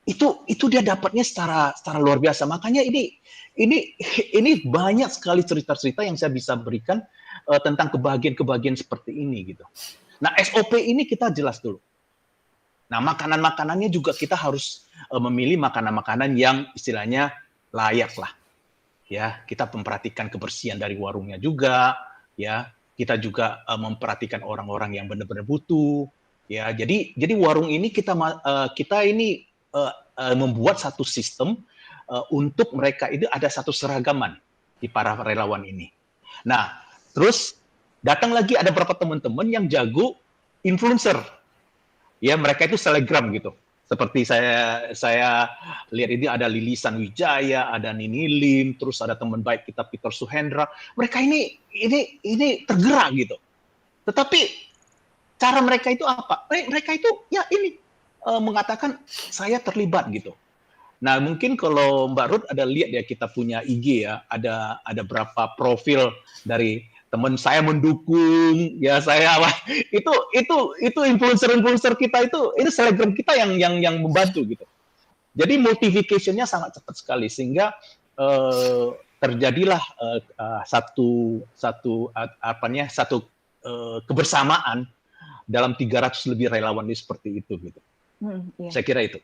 itu dia dapatnya secara luar biasa. Makanya ini banyak sekali cerita-cerita yang saya bisa berikan tentang kebahagiaan-kebahagiaan seperti ini gitu. Nah, SOP ini kita jelas dulu. Nah, makanan-makanannya juga kita harus memilih makanan-makanan yang istilahnya layak lah. Ya, kita memperhatikan kebersihan dari warungnya juga, ya. Kita juga memperhatikan orang-orang yang benar-benar butuh, ya. Jadi warung ini kita ini membuat satu sistem untuk mereka itu ada satu seragaman di para relawan ini. Nah, terus datang lagi ada beberapa teman-teman yang jago influencer. Ya, mereka itu selebgram gitu. Seperti saya lihat ini ada Lilisan Wijaya, ada Nini Lim, terus ada teman baik kita Peter Suhendra. Mereka ini tergerak gitu. Tetapi cara mereka itu apa? Mereka itu ya ini mengatakan saya terlibat gitu. Nah, mungkin kalau Mbak Ruth ada lihat ya, kita punya IG ya, ada berapa profil dari teman saya mendukung, ya saya itu influencer kita itu selebgram kita yang membantu gitu. Jadi multiplication-nya sangat cepat sekali sehingga terjadilah satu kebersamaan dalam 300 lebih relawan ini seperti itu gitu. Iya. Saya kira itu.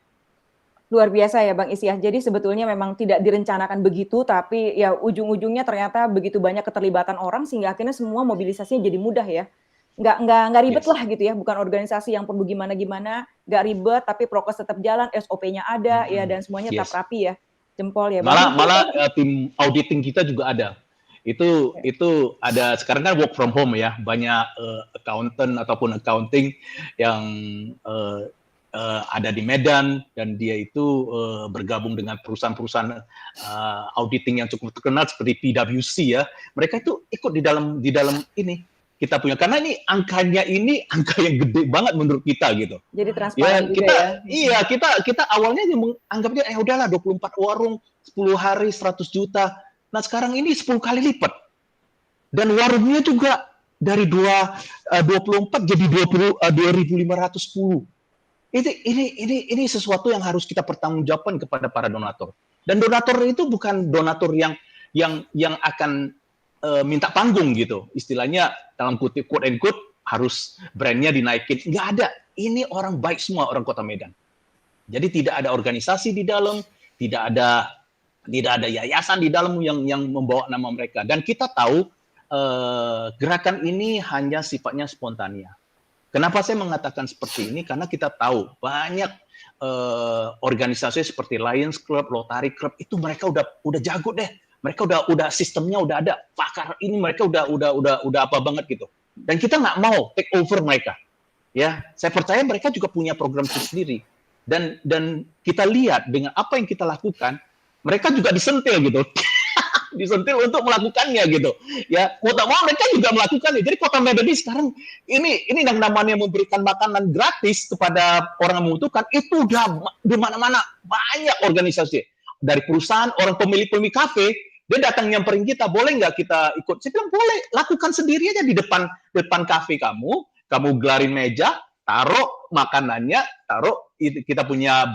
Luar biasa ya Bang Is ya. Jadi sebetulnya memang tidak direncanakan begitu, tapi ya ujung-ujungnya ternyata begitu banyak keterlibatan orang sehingga akhirnya semua mobilisasinya jadi mudah ya. Nggak ribet lah gitu ya. Bukan organisasi yang perlu gimana-gimana, nggak ribet, tapi prokes tetap jalan, SOP-nya ada ya, dan semuanya tetap rapi ya. Jempol ya Bang. Malah tim auditing kita juga ada. Itu ada sekarang kan work from home ya, banyak accountant ataupun accounting yang ada di Medan dan dia itu bergabung dengan perusahaan-perusahaan auditing yang cukup terkenal seperti PwC ya. Mereka itu ikut di dalam ini kita punya, karena ini angkanya ini angka yang gede banget menurut kita gitu. Jadi transparan juga ya. Iya, kita awalnya menganggapnya udahlah 24 warung 10 hari 100 juta. Nah, sekarang ini 10 kali lipat. Dan warungnya juga dari 24 jadi 2.510. Ini sesuatu yang harus kita pertanggungjawabkan kepada para donatur. Dan donatur itu bukan donatur yang akan minta panggung gitu. Istilahnya dalam kutip quote and quote harus brandnya dinaikin. Nggak ada. Ini orang baik semua, orang Kota Medan. Jadi tidak ada organisasi di dalam, tidak ada yayasan di dalam yang membawa nama mereka. Dan kita tahu gerakan ini hanya sifatnya spontania. Kenapa saya mengatakan seperti ini? Karena kita tahu banyak organisasi seperti Lions Club, Rotary Club itu mereka udah jago deh. Mereka udah sistemnya udah ada. Pakar ini mereka udah apa banget gitu. Dan kita nggak mau take over mereka. Ya, saya percaya mereka juga punya program sendiri. Dan kita lihat dengan apa yang kita lakukan, mereka juga disentil gitu. Disentil untuk melakukannya gitu. Ya, mau tak mau mereka juga melakukannya. Jadi Kota Medan ini sekarang ini yang namanya memberikan makanan gratis kepada orang yang membutuhkan, itu udah di mana-mana banyak organisasi. Dari perusahaan, orang pemilik kafe, dia datang nyamperin kita, boleh nggak kita ikut? Saya bilang boleh, lakukan sendiri aja di depan kafe kamu gelarin meja, taruh makanannya, taruh kita punya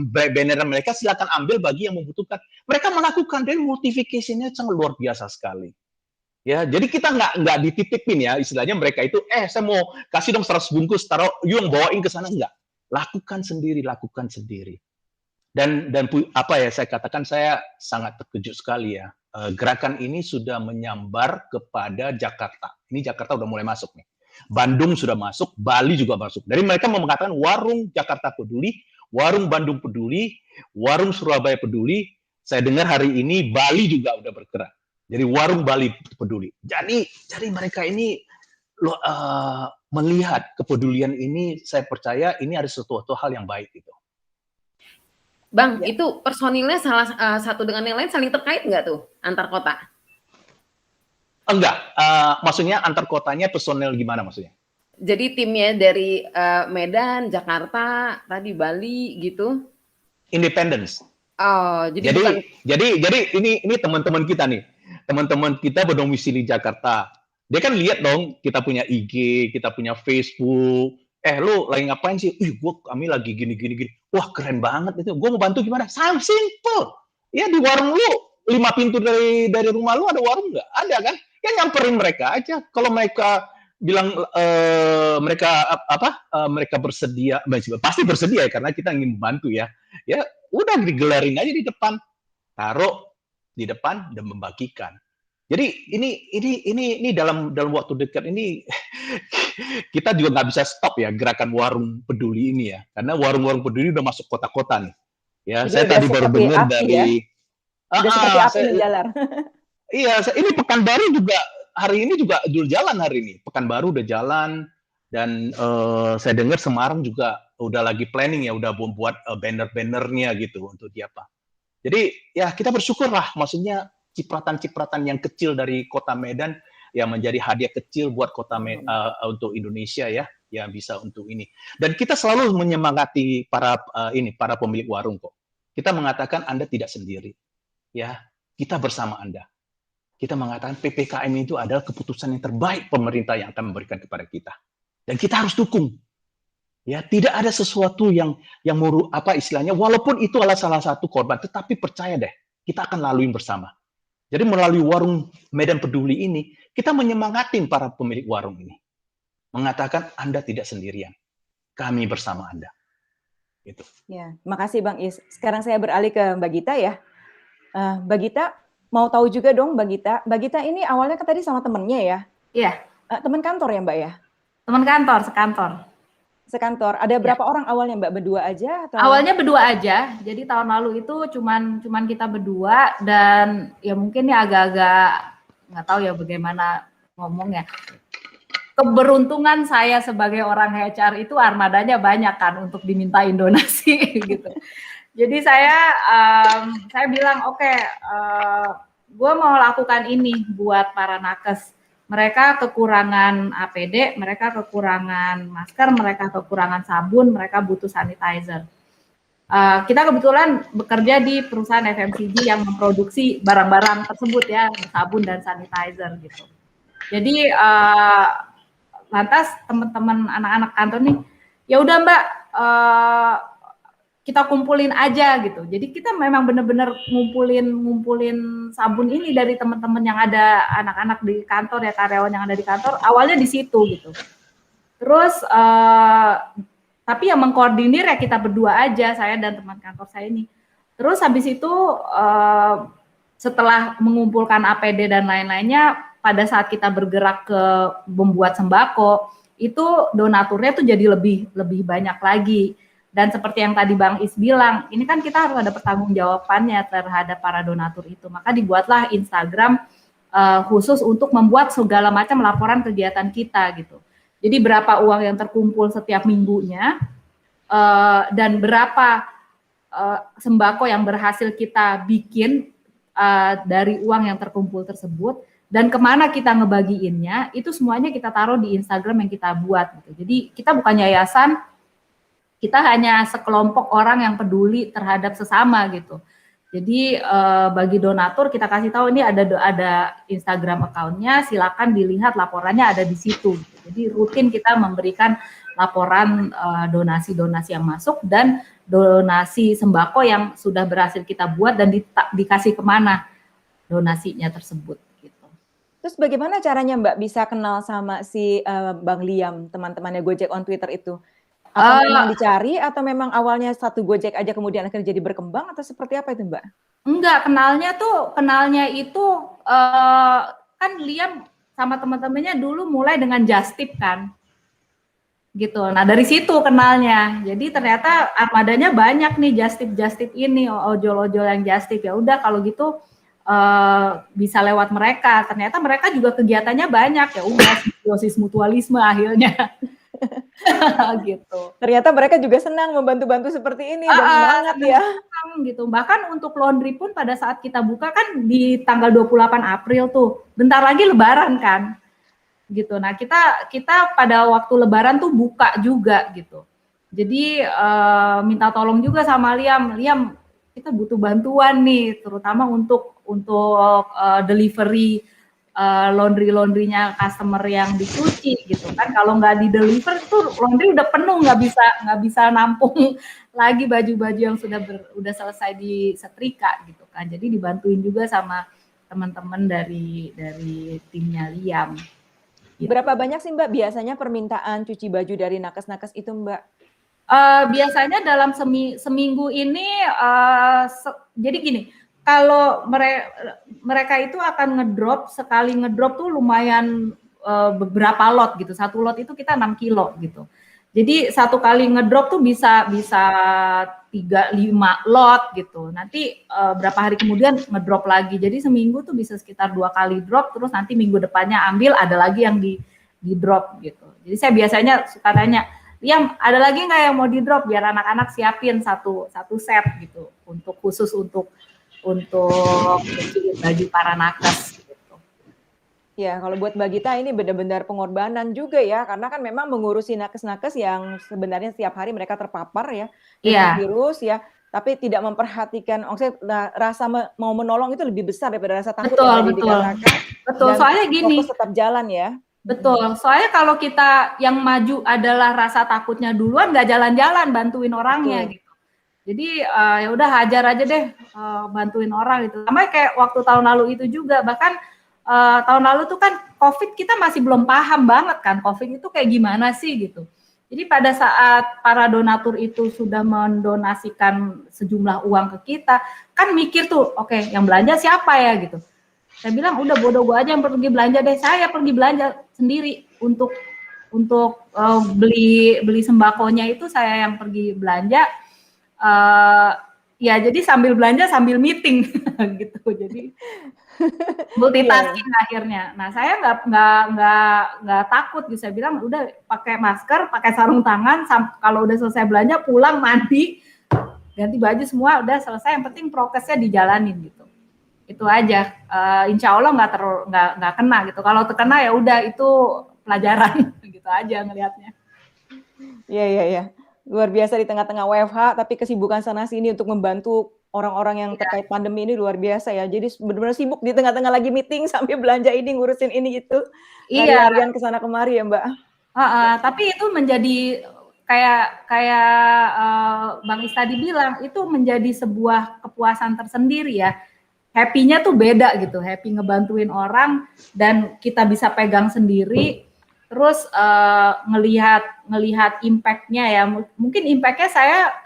banner mereka, silakan ambil bagi yang membutuhkan. Mereka melakukan, dan multiplication-nya sangat luar biasa sekali. Ya, jadi kita nggak dititipin ya, istilahnya mereka itu, saya mau kasih dong 100 bungkus, taruh, yang bawain ke sana, enggak. Lakukan sendiri. Dan apa ya, saya katakan saya sangat terkejut sekali ya. Gerakan ini sudah menyambar kepada Jakarta. Ini Jakarta udah mulai masuk nih. Bandung sudah masuk, Bali juga masuk. Dari mereka mau mengatakan warung Jakarta peduli, warung Bandung peduli, warung Surabaya peduli. Saya dengar hari ini Bali juga udah bergerak. Jadi warung Bali peduli. Jadi mereka ini melihat kepedulian ini, saya percaya ini ada sesuatu hal yang baik gitu. Bang, itu personilnya salah satu dengan yang lain saling terkait nggak tuh antar kota? Enggak, maksudnya antar kotanya personel gimana maksudnya? Jadi timnya dari Medan, Jakarta, tadi Bali gitu? Independence. Oh, jadi ini teman-teman kita nih, teman-teman kita berdomisili Jakarta. Dia kan lihat dong, kita punya IG, kita punya Facebook. Lu lagi ngapain sih? Kami lagi gini. Wah, keren banget itu. Gue mau bantu gimana? Simple. Ya di warung lu, 5 pintu dari rumah lu ada warung nggak? Ada kan? Ya nyamperin mereka aja. Kalau mereka bilang mereka bersedia, pasti bersedia ya, karena kita ingin membantu ya. Ya udah digelarin aja di depan, taruh di depan dan membagikan. Jadi ini dalam waktu dekat ini kita juga nggak bisa stop ya gerakan warung peduli ini ya, karena warung-warung peduli udah masuk kota-kota nih. Ya, jadi saya tadi baru dengar dari udah seperti api menjalar. Iya, ini Pekanbaru juga hari ini juga jalan hari ini. Pekanbaru udah jalan, dan saya dengar Semarang juga udah lagi planning ya, udah buat banner-bannernya gitu untuk apa. Jadi ya kita bersyukur lah, maksudnya cipratan-cipratan yang kecil dari Kota Medan yang menjadi hadiah kecil buat Kota untuk Indonesia ya, yang bisa untuk ini. Dan kita selalu menyemangati para pemilik warung kok. Kita mengatakan Anda tidak sendiri. Ya, kita bersama Anda. Kita mengatakan PPKM itu adalah keputusan yang terbaik pemerintah yang akan memberikan kepada kita. Dan kita harus dukung. Ya, tidak ada sesuatu yang istilahnya, walaupun itu adalah salah satu korban, tetapi percaya deh, kita akan laluin bersama. Jadi melalui warung Medan Peduli ini, kita menyemangatin para pemilik warung ini. Mengatakan Anda tidak sendirian. Kami bersama Anda. Gitu. Ya, makasih Bang Is. Sekarang saya beralih ke Mbak Gita ya. Mbak Gita, mau tahu juga dong Mbak Gita. Mbak Gita ini awalnya kan tadi sama temennya ya? Iya. Teman kantor ya Mbak ya? Teman kantor, sekantor. Sekantor. Ada berapa orang awalnya Mbak? Berdua aja? Atau? Awalnya berdua aja. Jadi tahun lalu itu cuman kita berdua, dan ya mungkin ya agak-agak nggak tahu ya bagaimana ngomongnya. Keberuntungan saya sebagai orang HR itu armadanya banyak kan untuk dimintain donasi gitu. Jadi saya bilang oke, gue mau lakukan ini buat para nakes. Mereka kekurangan APD, mereka kekurangan masker, mereka kekurangan sabun, mereka butuh sanitizer. Kita kebetulan bekerja di perusahaan FMCG yang memproduksi barang-barang tersebut ya, sabun dan sanitizer gitu. Jadi lantas teman-teman anak-anak kantor nih, ya udah Mbak, kita kumpulin aja gitu. Jadi kita memang benar-benar ngumpulin sabun ini dari teman-teman yang ada, anak-anak di kantor ya, karyawan yang ada di kantor. Awalnya di situ gitu. Terus tapi yang mengkoordinir ya kita berdua aja, saya dan teman kantor saya ini. Terus habis itu setelah mengumpulkan APD dan lain-lainnya, pada saat kita bergerak ke membuat sembako, itu donaturnya tuh jadi lebih banyak lagi. Dan seperti yang tadi Bang Is bilang, ini kan kita harus ada pertanggungjawabannya terhadap para donatur itu. Maka dibuatlah Instagram khusus untuk membuat segala macam laporan kegiatan kita gitu. Jadi berapa uang yang terkumpul setiap minggunya dan berapa sembako yang berhasil kita bikin dari uang yang terkumpul tersebut dan kemana kita ngebagiinnya, itu semuanya kita taruh di Instagram yang kita buat gitu. Jadi kita bukan yayasan, kita hanya sekelompok orang yang peduli terhadap sesama gitu. Jadi bagi donatur kita kasih tahu ini ada Instagram account-nya, silakan dilihat laporannya ada di situ. Jadi rutin kita memberikan laporan donasi-donasi yang masuk dan donasi sembako yang sudah berhasil kita buat dan dikasih kemana donasinya tersebut. Gitu. Terus bagaimana caranya Mbak bisa kenal sama si Bang Liam, teman-temannya Gojek on Twitter itu? Atau memang dicari atau memang awalnya satu Gojek aja kemudian akhirnya jadi berkembang atau seperti apa itu Mbak? Enggak, kenalnya itu kan Liam sama teman-temannya dulu mulai dengan Just Tip kan. Gitu. Nah, dari situ kenalnya. Jadi ternyata armadanya banyak nih Just Tip ini, ojol-ojol yang Just Tip. Ya udah kalau gitu bisa lewat mereka. Ternyata mereka juga kegiatannya banyak ya. Udah simbiosis mutualisme akhirnya. Gitu. Ternyata mereka juga senang membantu-bantu seperti ini dan semangat ya. Gitu. Bahkan untuk laundry pun pada saat kita buka kan di tanggal 28 April tuh. Bentar lagi lebaran kan. Gitu. Nah, kita pada waktu lebaran tuh buka juga gitu. Jadi minta tolong juga sama Liam, kita butuh bantuan nih terutama untuk delivery laundry-nya customer yang dicuci gitu kan. Kalau nggak di deliver tuh laundry udah penuh, nggak bisa nampung lagi baju-baju yang udah selesai disetrika gitu kan. Jadi dibantuin juga sama teman-teman dari timnya Liam. Gitu. Berapa banyak sih Mbak biasanya permintaan cuci baju dari nakes-nakes itu Mbak? Biasanya dalam seminggu ini jadi gini. Kalau mereka itu akan sekali ngedrop tuh lumayan beberapa lot gitu. Satu lot itu kita 6 kilo gitu. Jadi satu kali ngedrop tuh bisa 3-5 lot gitu. Nanti berapa hari kemudian ngedrop lagi. Jadi seminggu tuh bisa sekitar 2 kali drop, terus nanti minggu depannya ambil ada lagi yang di drop gitu. Jadi saya biasanya suka tanya, Liam ada lagi nggak yang mau di drop biar anak-anak siapin satu set gitu khusus untuk baju para nakes gitu. Ya, kalau buat Mbak Gita ini benar-benar pengorbanan juga ya, karena kan memang mengurusi nakes-nakes yang sebenarnya setiap hari mereka terpapar ya dengan virus ya, tapi tidak memperhatikan, rasa mau menolong itu lebih besar daripada rasa takut yang tadi dikatakan. Betul. Soalnya gini, fokus tetap jalan ya. Betul. Soalnya kalau kita yang maju adalah rasa takutnya duluan, nggak jalan-jalan bantuin orangnya gitu. Jadi ya udah hajar aja deh bantuin orang gitu. Sama kayak waktu tahun lalu itu juga, bahkan tahun lalu tuh kan COVID kita masih belum paham banget kan COVID itu kayak gimana sih gitu. Jadi pada saat para donatur itu sudah mendonasikan sejumlah uang ke kita, kan mikir tuh, oke, yang belanja siapa ya gitu. Saya bilang udah bodoh gue aja yang pergi belanja deh, saya pergi belanja sendiri untuk beli sembakonya itu saya yang pergi belanja. Ya jadi sambil belanja sambil meeting gitu, jadi multitasking akhirnya. Nah saya nggak takut, gitu. Saya bilang udah pakai masker, pakai sarung tangan, kalau udah selesai belanja pulang mandi, ganti baju semua udah selesai. Yang penting prokesnya dijalanin gitu. Itu aja. Insya Allah nggak kena gitu. Kalau terkena ya udah itu pelajaran gitu aja ngelihatnya. Iya. Luar biasa di tengah-tengah WFH, tapi kesibukan sana sini untuk membantu orang-orang yang terkait pandemi ini luar biasa ya. Jadi benar-benar sibuk di tengah-tengah lagi meeting sambil belanja ini, ngurusin ini itu. Iya. Lari-larian ke sana kemari ya Mbak. Tapi itu menjadi kayak Bang Is tadi bilang, itu menjadi sebuah kepuasan tersendiri ya. Happy-nya tuh beda gitu, happy ngebantuin orang dan kita bisa pegang sendiri. Terus ngelihat impact-nya ya, mungkin impact-nya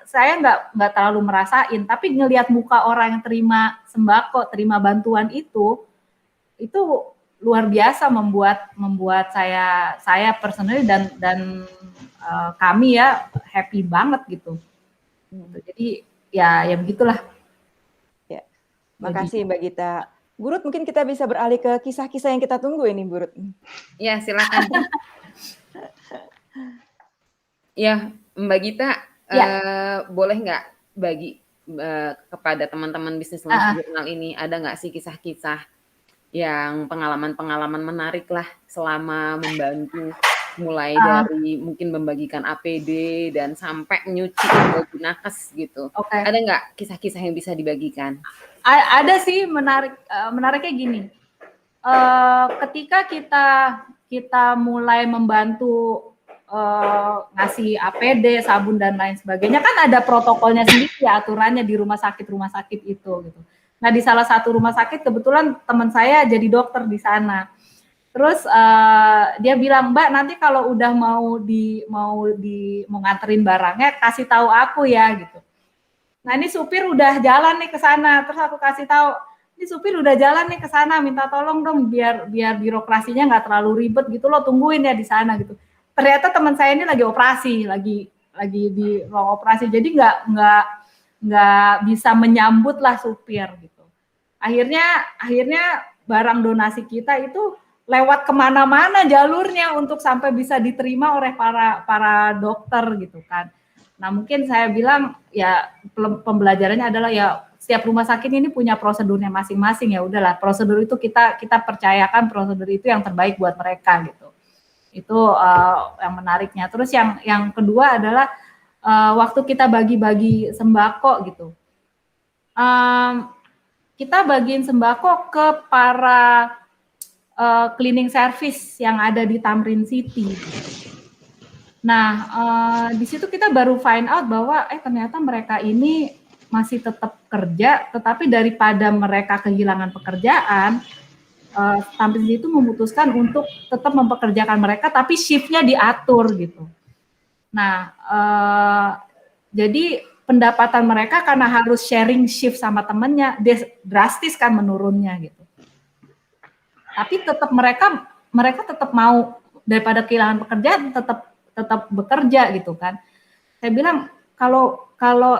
saya nggak terlalu merasain, tapi ngelihat muka orang yang terima sembako, terima bantuan itu luar biasa membuat saya personally dan kami ya happy banget gitu. Jadi ya begitulah. Ya, makasih Mbak Gita. Bu Ruth, mungkin kita bisa beralih ke kisah-kisah yang kita tunggu ini, Bu Ruth. Ya, silakan. Ya, Mbak Gita, boleh nggak bagi kepada teman-teman bisnis lunch jurnal ini, ada nggak sih kisah-kisah yang pengalaman-pengalaman menarik lah selama membantu, mulai dari mungkin membagikan APD dan sampai nyuci baju nakes gitu. Ada nggak kisah-kisah yang bisa dibagikan? Ada sih, menariknya gini. Ketika kita mulai membantu ngasih APD, sabun dan lain sebagainya, kan ada protokolnya sendiri ya, aturannya di rumah sakit itu gitu. Nah, di salah satu rumah sakit kebetulan teman saya jadi dokter di sana. Terus dia bilang, Mbak, nanti kalau udah mau nganterin barangnya kasih tahu aku ya gitu. Nah, ini supir udah jalan nih ke sana. Terus aku kasih tahu, ini supir udah jalan nih ke sana, minta tolong dong biar birokrasinya nggak terlalu ribet gitu loh, tungguin ya di sana gitu. Ternyata teman saya ini lagi operasi, lagi di ruang operasi, jadi nggak bisa menyambut lah supir gitu. Akhirnya barang donasi kita itu lewat kemana-mana jalurnya untuk sampai bisa diterima oleh para dokter gitu kan. Nah, mungkin saya bilang ya pembelajarannya adalah ya setiap rumah sakit ini punya prosedurnya masing-masing, ya udahlah prosedur itu kita percayakan prosedur itu yang terbaik buat mereka gitu. Itu yang menariknya. Terus yang kedua adalah waktu kita bagi-bagi sembako gitu. Kita bagiin sembako ke para cleaning service yang ada di Tamrin City. Nah, di situ kita baru find out bahwa ternyata mereka ini masih tetap kerja, tetapi daripada mereka kehilangan pekerjaan, Tamrin City itu memutuskan untuk tetap mempekerjakan mereka, tapi shiftnya diatur gitu. Nah, jadi pendapatan mereka karena harus sharing shift sama temennya, drastis kan menurunnya gitu. Tapi tetap mereka tetap mau, daripada kehilangan pekerjaan tetap bekerja gitu kan. Saya bilang kalau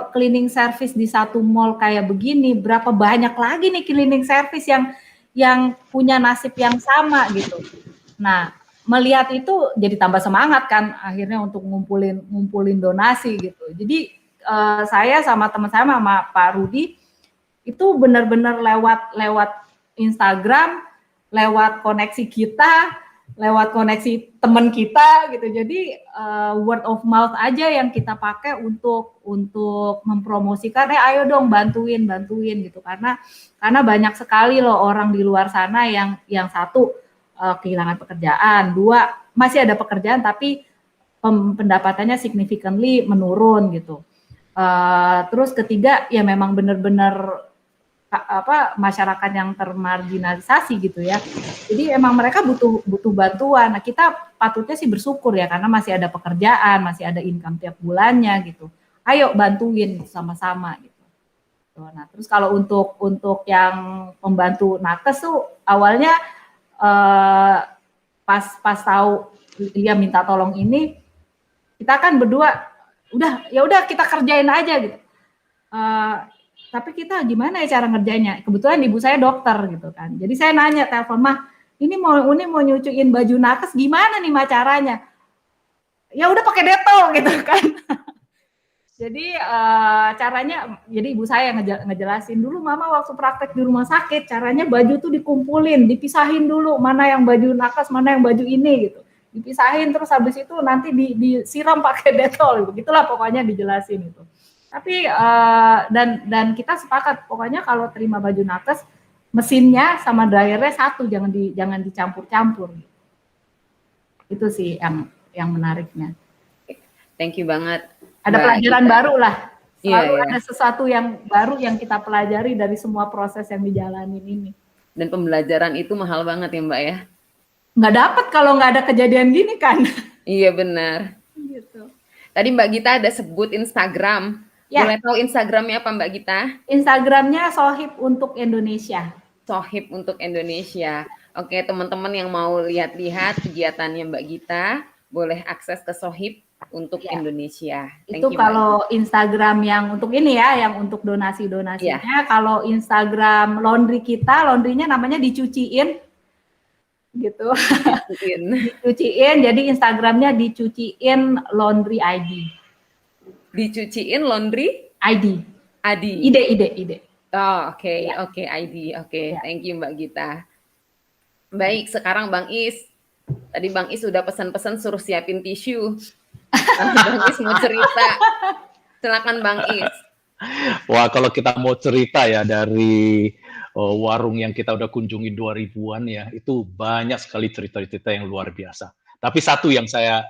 cleaning service di satu mall kayak begini, berapa banyak lagi nih cleaning service yang punya nasib yang sama gitu. Nah, melihat itu jadi tambah semangat kan akhirnya untuk ngumpulin donasi gitu. Jadi saya sama teman saya sama Pak Rudi itu benar-benar lewat Instagram, lewat koneksi kita, lewat koneksi teman kita gitu. Jadi word of mouth aja yang kita pakai untuk mempromosikan, ayo dong bantuin gitu, karena banyak sekali loh orang di luar sana yang satu kehilangan pekerjaan, dua masih ada pekerjaan tapi pendapatannya significantly menurun gitu. Terus ketiga ya memang benar-benar masyarakat yang termarginalisasi gitu ya. Jadi emang mereka butuh bantuan. Nah, kita patutnya sih bersyukur ya karena masih ada pekerjaan, masih ada income tiap bulannya gitu. Ayo bantuin sama-sama gitu. Nah, terus kalau untuk yang pembantu nakes tuh awalnya pas tahu dia minta tolong ini, kita kan berdua udah kita kerjain aja gitu. Tapi kita gimana ya cara ngerjainnya? Kebetulan ibu saya dokter gitu kan. Jadi saya nanya telepon, "Mah, ini mau nyuciin baju nakes gimana nih caranya?" Ya udah pakai Dettol gitu kan. Jadi caranya, jadi ibu saya ngejelasin dulu, Mama waktu praktek di rumah sakit, caranya baju tuh dikumpulin, dipisahin dulu mana yang baju nakes, mana yang baju ini gitu. Dipisahin terus habis itu nanti disiram pakai Dettol gitu. Gitulah pokoknya dijelasin itu. Tapi dan kita sepakat pokoknya kalau terima baju nakes mesinnya sama dryernya satu, jangan dicampur-campur. Itu sih yang menariknya. Thank you banget. Ada pelajaran baru lah. Selalu Iya. ada sesuatu yang baru yang kita pelajari dari semua proses yang dijalanin ini. Dan pembelajaran itu mahal banget ya Mbak ya? Nggak dapat kalau nggak ada kejadian gini kan. Iya benar. Gitu. Tadi Mbak Gita ada sebut Instagram. Ya. Boleh tahu Instagramnya apa Mbak Gita? Instagramnya Sohib untuk Indonesia. Sohib untuk Indonesia. Oke, teman-teman yang mau lihat-lihat kegiatannya Mbak Gita, boleh akses ke Sohib untuk Indonesia. Thank Itu you, Mbak. kalau Instagram yang untuk ini ya, yang untuk donasi-donasinya. Kalau Instagram laundry kita, laundrynya namanya dicuciin, gitu. Dicuciin, jadi Instagramnya dicuciin laundry ID. Dicuciin laundry ID. ID. Ide. Oh, oke, ID. Oke, thank you Mbak Gita. Baik, sekarang Bang Is. Tadi Bang Is sudah pesan-pesan suruh siapin tisu. Bang Is mau cerita. Silakan Bang Is. Wah, kalau kita mau cerita ya dari warung yang kita udah kunjungi 2000-an ya, itu banyak sekali cerita-cerita yang luar biasa. Tapi satu yang saya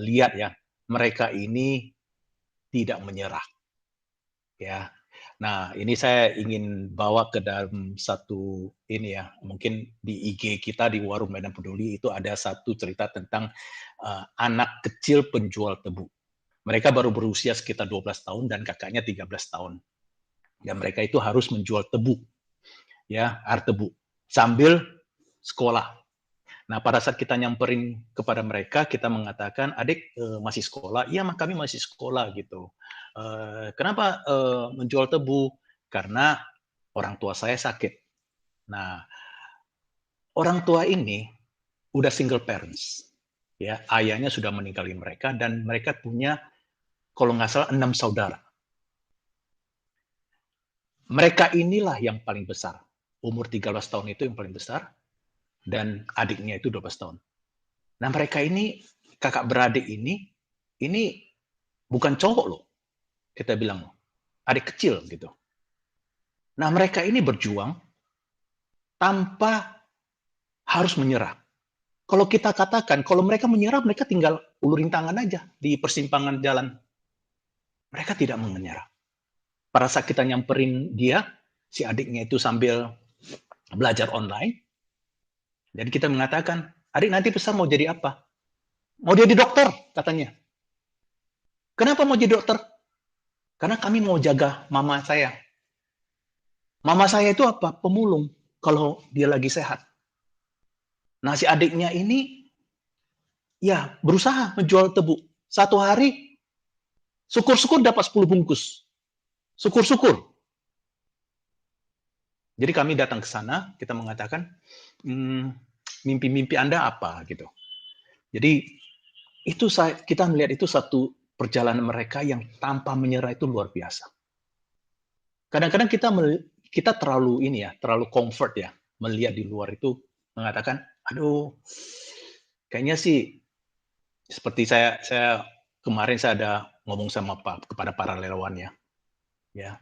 lihat ya, mereka ini tidak menyerah. Ya. Nah, ini saya ingin bawa ke dalam satu ini ya, mungkin di IG kita di Warung Medan Peduli itu ada satu cerita tentang anak kecil penjual tebu. Mereka baru berusia sekitar 12 tahun dan kakaknya 13 tahun. Dan mereka itu harus menjual tebu. Ya, air tebu sambil sekolah. Nah, pada saat kita nyamperin kepada mereka, kita mengatakan, "Adik masih sekolah?" "Iya, kami masih sekolah," gitu. "Kenapa menjual tebu?" "Karena orang tua saya sakit." Nah, orang tua ini udah single parents. Ya, ayahnya sudah meninggalin mereka dan mereka punya kalau nggak salah 6 saudara. Mereka inilah yang paling besar. Umur 13 tahun itu yang paling besar. Dan adiknya itu 12 tahun. Nah, mereka ini, kakak beradik ini bukan cowok loh. Kita bilang, adik kecil gitu. Nah, mereka ini berjuang tanpa harus menyerah. Kalau kita katakan, kalau mereka menyerah, mereka tinggal ulurin tangan aja di persimpangan jalan. Mereka tidak menyerah. Pada saat kita nyamperin dia, si adiknya itu sambil belajar online, jadi kita mengatakan, "Adik nanti besar mau jadi apa?" "Mau jadi dokter," katanya. "Kenapa mau jadi dokter?" "Karena kami mau jaga mama saya." Mama saya itu apa? Pemulung, kalau dia lagi sehat. Nah, si adiknya ini, ya berusaha menjual tebu. Satu hari, syukur-syukur dapat 10 bungkus. Syukur-syukur. Jadi kami datang ke sana, kita mengatakan, mimpi-mimpi Anda apa gitu. Jadi itu kita melihat itu satu perjalanan mereka yang tanpa menyerah itu luar biasa. Kadang-kadang kita terlalu terlalu comfort ya, melihat di luar itu mengatakan, aduh, kayaknya sih seperti saya kemarin saya ada ngomong kepada para relawan ya.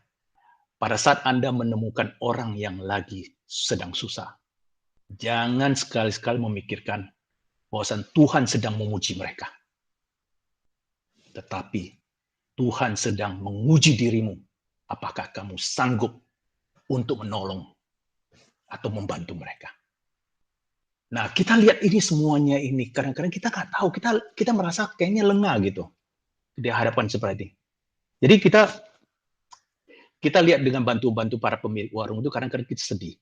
Pada saat Anda menemukan orang yang lagi sedang susah, jangan sekali-sekali memikirkan bahwa Tuhan sedang menguji mereka. Tetapi Tuhan sedang menguji dirimu. Apakah kamu sanggup untuk menolong atau membantu mereka? Nah, kita lihat ini semuanya ini. Kadang-kadang kita nggak tahu. Kita merasa kayaknya lengah gitu di hadapan seperti ini. Jadi kita lihat dengan bantu para pemilik warung itu kadang-kadang kita sedih.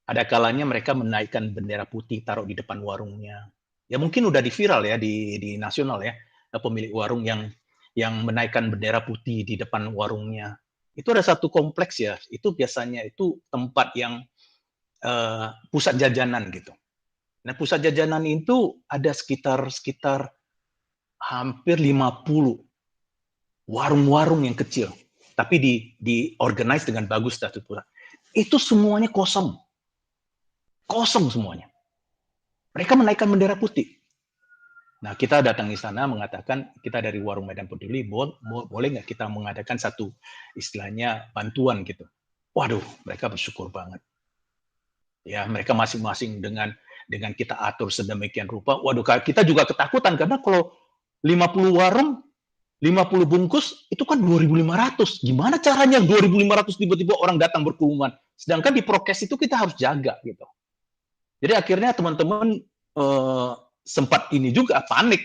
Ada kalanya mereka menaikkan bendera putih taruh di depan warungnya. Ya mungkin udah di viral ya di nasional ya, pemilik warung yang menaikkan bendera putih di depan warungnya. Itu ada satu kompleks ya, itu biasanya itu tempat yang pusat jajanan gitu. Nah, pusat jajanan itu ada sekitar hampir 50 warung-warung yang kecil. Tapi di organize dengan bagus struktur. Itu semuanya kosong. Kosong semuanya. Mereka menaikkan bendera putih. Nah, kita datang di sana mengatakan, kita dari Warung Medan Peduli, boleh nggak kita mengadakan satu istilahnya bantuan gitu. Waduh, mereka bersyukur banget. Ya, mereka masing-masing dengan kita atur sedemikian rupa. Waduh, kita juga ketakutan karena kalau 50 warung 50 bungkus itu kan 2.500. Gimana caranya 2.500 tiba-tiba orang datang berkerumun? Sedangkan di prokes itu kita harus jaga gitu. Jadi akhirnya teman-teman sempat ini juga panik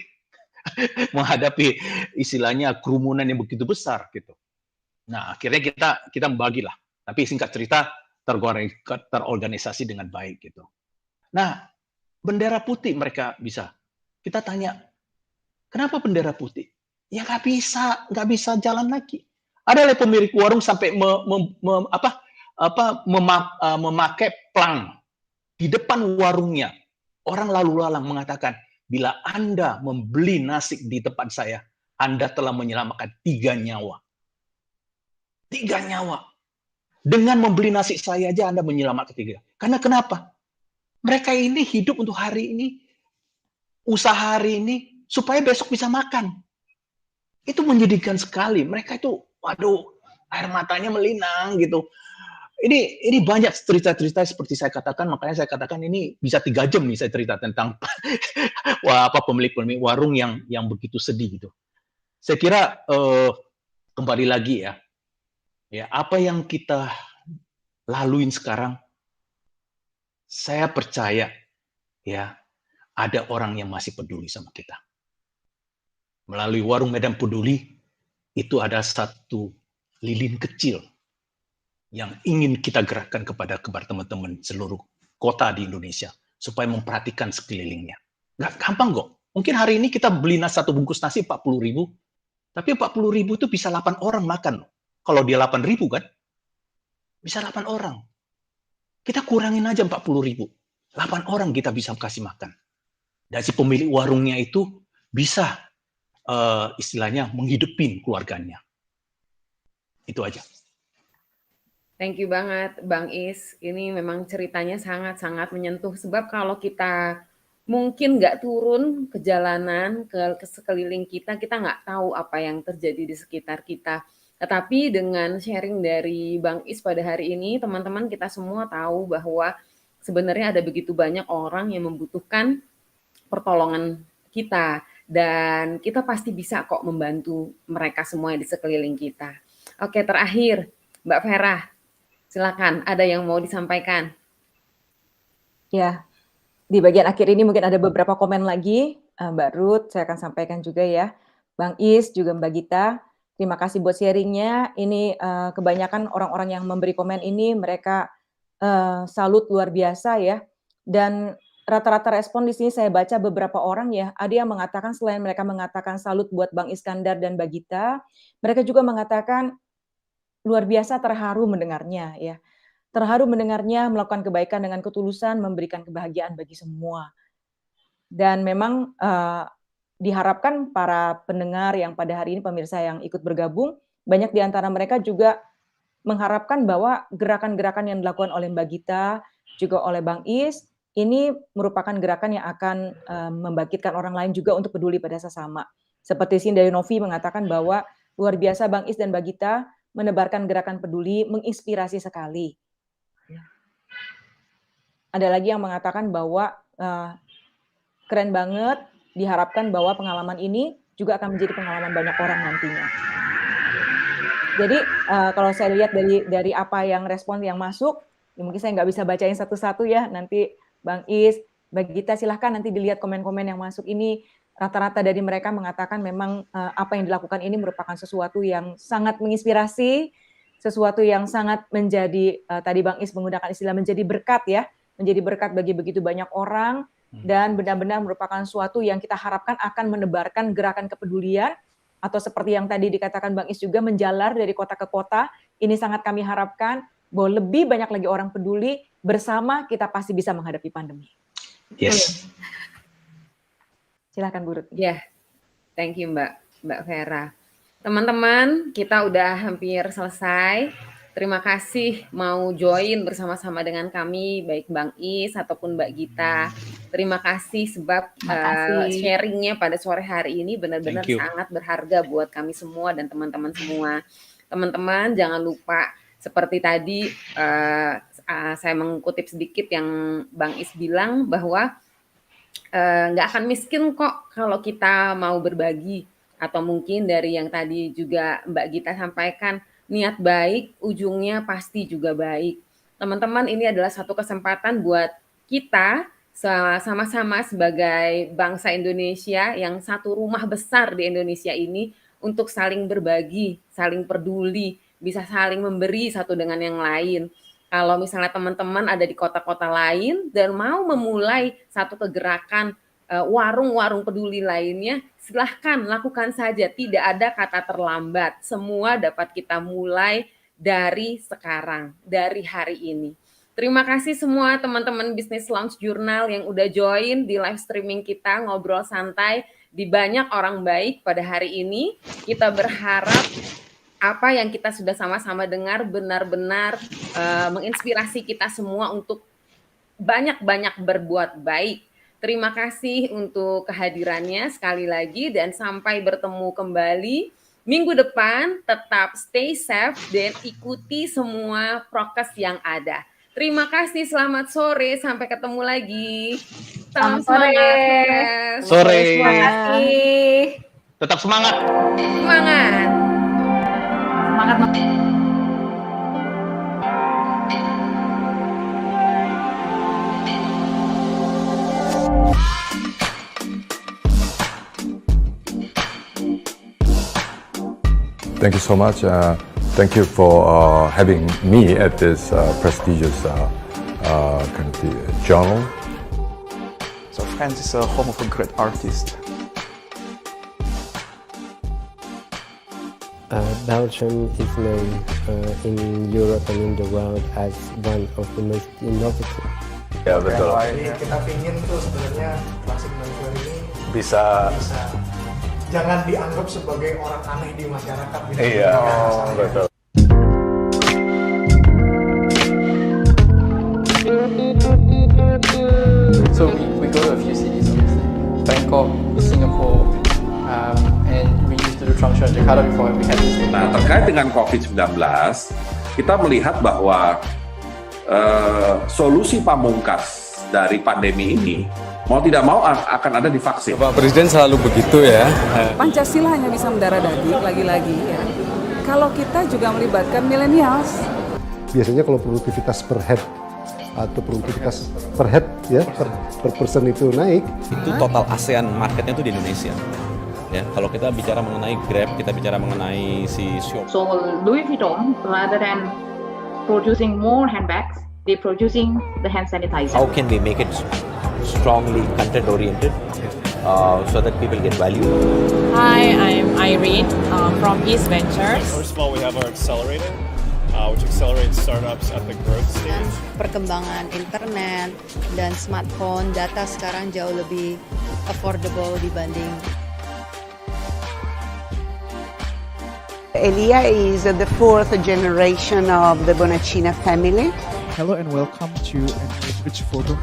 menghadapi istilahnya kerumunan yang begitu besar gitu. Nah, akhirnya kita membagilah. Tapi singkat cerita terorganisasi dengan baik gitu. Nah, bendera putih mereka bisa. Kita tanya, Kenapa bendera putih? Ya nggak bisa jalan lagi. Ada pemilik warung sampai memakai plang di depan warungnya. Orang lalu lalang mengatakan, bila Anda membeli nasi di tempat saya, Anda telah menyelamatkan 3 nyawa. 3 nyawa. Dengan membeli nasi saya aja Anda menyelamatkan 3. Karena kenapa? Mereka ini hidup untuk hari ini, usaha hari ini, supaya besok bisa makan. Itu menyedihkan sekali. Mereka itu, waduh, air matanya melinang gitu. Ini banyak cerita-cerita seperti saya katakan, makanya saya katakan ini bisa 3 jam nih saya cerita tentang pemilik-pemilik warung yang begitu sedih gitu. Saya kira kembali lagi ya, apa yang kita laluin sekarang, saya percaya ya ada orang yang masih peduli sama kita. Melalui warung Medan Peduli itu ada satu lilin kecil yang ingin kita gerakkan kepada teman-teman seluruh kota di Indonesia supaya memperhatikan sekelilingnya. Nggak gampang kok. Mungkin hari ini kita beli satu bungkus nasi 40.000, tapi 40.000 itu bisa 8 orang makan. Kalau dia 8.000 kan, bisa 8 orang. Kita kurangin aja 40.000. 8 orang kita bisa kasih makan. Dan si pemilik warungnya itu bisa istilahnya menghidupin keluarganya. Itu aja. Thank you banget Bang Is. Ini memang ceritanya sangat-sangat menyentuh. Sebab kalau kita mungkin nggak turun ke jalanan, ke sekeliling kita nggak tahu apa yang terjadi di sekitar kita. Tetapi dengan sharing dari Bang Is pada hari ini, teman-teman kita semua tahu bahwa sebenarnya ada begitu banyak orang yang membutuhkan pertolongan kita. Dan kita pasti bisa kok membantu mereka semua di sekeliling kita. Oke, terakhir Mbak Vera, silakan ada yang mau disampaikan. Ya, di bagian akhir ini mungkin ada beberapa komen lagi. Mbak Ruth, saya akan sampaikan juga ya. Bang Is, juga Mbak Gita, terima kasih buat sharingnya. Ini kebanyakan orang-orang yang memberi komen ini, mereka salut luar biasa ya. Dan rata-rata respon di sini saya baca beberapa orang ya, ada yang mengatakan selain mereka mengatakan salut buat Bang Iskandar dan Mbak Gita, mereka juga mengatakan luar biasa terharu mendengarnya ya. Terharu mendengarnya melakukan kebaikan dengan ketulusan, memberikan kebahagiaan bagi semua. Dan memang diharapkan para pendengar yang pada hari ini pemirsa yang ikut bergabung, banyak di antara mereka juga mengharapkan bahwa gerakan-gerakan yang dilakukan oleh Mbak Gita, juga oleh Bang Is, ini merupakan gerakan yang akan membangkitkan orang lain juga untuk peduli pada sesama. Seperti Sinda Novi mengatakan bahwa luar biasa Bang Is dan Mbak Gita menebarkan gerakan peduli, menginspirasi sekali. Ada lagi yang mengatakan bahwa keren banget, diharapkan bahwa pengalaman ini juga akan menjadi pengalaman banyak orang nantinya. Jadi kalau saya lihat dari apa yang respon yang masuk, ya mungkin saya nggak bisa bacain satu-satu ya, nanti Bang Is, Mbak Gita silahkan nanti dilihat komen-komen yang masuk ini, rata-rata dari mereka mengatakan memang apa yang dilakukan ini merupakan sesuatu yang sangat menginspirasi, sesuatu yang sangat menjadi, tadi Bang Is menggunakan istilah menjadi berkat ya, menjadi berkat bagi begitu banyak orang, dan benar-benar merupakan sesuatu yang kita harapkan akan menebarkan gerakan kepedulian, atau seperti yang tadi dikatakan Bang Is juga menjalar dari kota ke kota, ini sangat kami harapkan, bahwa lebih banyak lagi orang peduli, bersama kita pasti bisa menghadapi pandemi. Yes. Silakan Bu Ruth. Ya, thank you Mbak Vera. Teman-teman, kita udah hampir selesai. Terima kasih mau join bersama-sama dengan kami, baik Bang Is ataupun Mbak Gita. Terima kasih sebab sharingnya pada sore hari ini benar-benar sangat berharga buat kami semua dan teman-teman semua. Teman-teman jangan lupa seperti tadi saya mengutip sedikit yang Bang Is bilang bahwa nggak akan miskin kok kalau kita mau berbagi. Atau mungkin dari yang tadi juga Mbak Gita sampaikan, niat baik ujungnya pasti juga baik. Teman-teman, ini adalah satu kesempatan buat kita sama-sama sebagai bangsa Indonesia yang satu rumah besar di Indonesia ini untuk saling berbagi, saling peduli, bisa saling memberi satu dengan yang lain. Kalau misalnya teman-teman ada di kota-kota lain dan mau memulai satu kegerakan warung-warung peduli lainnya, silahkan lakukan saja. Tidak ada kata terlambat. Semua dapat kita mulai dari sekarang, dari hari ini. Terima kasih semua teman-teman Business Lounge Journal yang udah join di live streaming kita, ngobrol santai di banyak orang baik pada hari ini. Kita berharap apa yang kita sudah sama-sama dengar benar-benar menginspirasi kita semua untuk banyak-banyak berbuat baik. Terima kasih untuk kehadirannya sekali lagi dan sampai bertemu kembali minggu depan. Tetap stay safe dan ikuti semua prokes yang ada. Terima kasih, selamat sore, sampai ketemu lagi. Salam semangat. Sore. Terima kasih. Tetap semangat. Semangat. Semangat. Thank you so much. Thank you for having me at this prestigious journal. So France is a home of a great artist. Belgium is known in Europe and in the world as one of the most innovative. Ya betul. Jadi kita pingin tuh sebenarnya Klasik Menswear ini Bisa. jangan dianggap sebagai orang aneh di masyarakat. Iya, betul. So we go to a few cities, obviously. Bangkok, Singapore, and we used to do trunk show in Jakarta before we had this. Nah, terkait dengan COVID-19, kita melihat bahwa solusi pamungkas dari pandemi ini mau tidak mau akan ada di vaksin. Pak Presiden selalu begitu ya. Pancasila hanya bisa mendarah daging lagi-lagi ya. Kalau kita juga melibatkan millennials. Biasanya kalau produktivitas per head atau produktivitas per head ya per person itu naik. Itu total ASEAN marketnya itu di Indonesia. Ya, kalau kita bicara mengenai Grab, kita bicara mengenai si Shop. So Louis Vuitton, rather than producing more handbags, they're producing the hand sanitizer. How can we make it strongly content oriented so that people get value? Hi, I'm Irene from East Ventures. First of all, we have our accelerator, which accelerates startups at the growth stage. Perkembangan internet dan smartphone, data sekarang jauh lebih affordable dibanding. Elia is the fourth generation of the Bonacina family. Hello and welcome to an Rich Photo.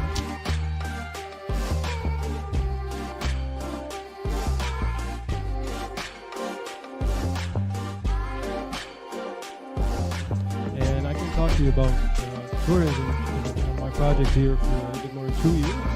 And I can talk to you about tourism, my project here for a bit more than 2 years.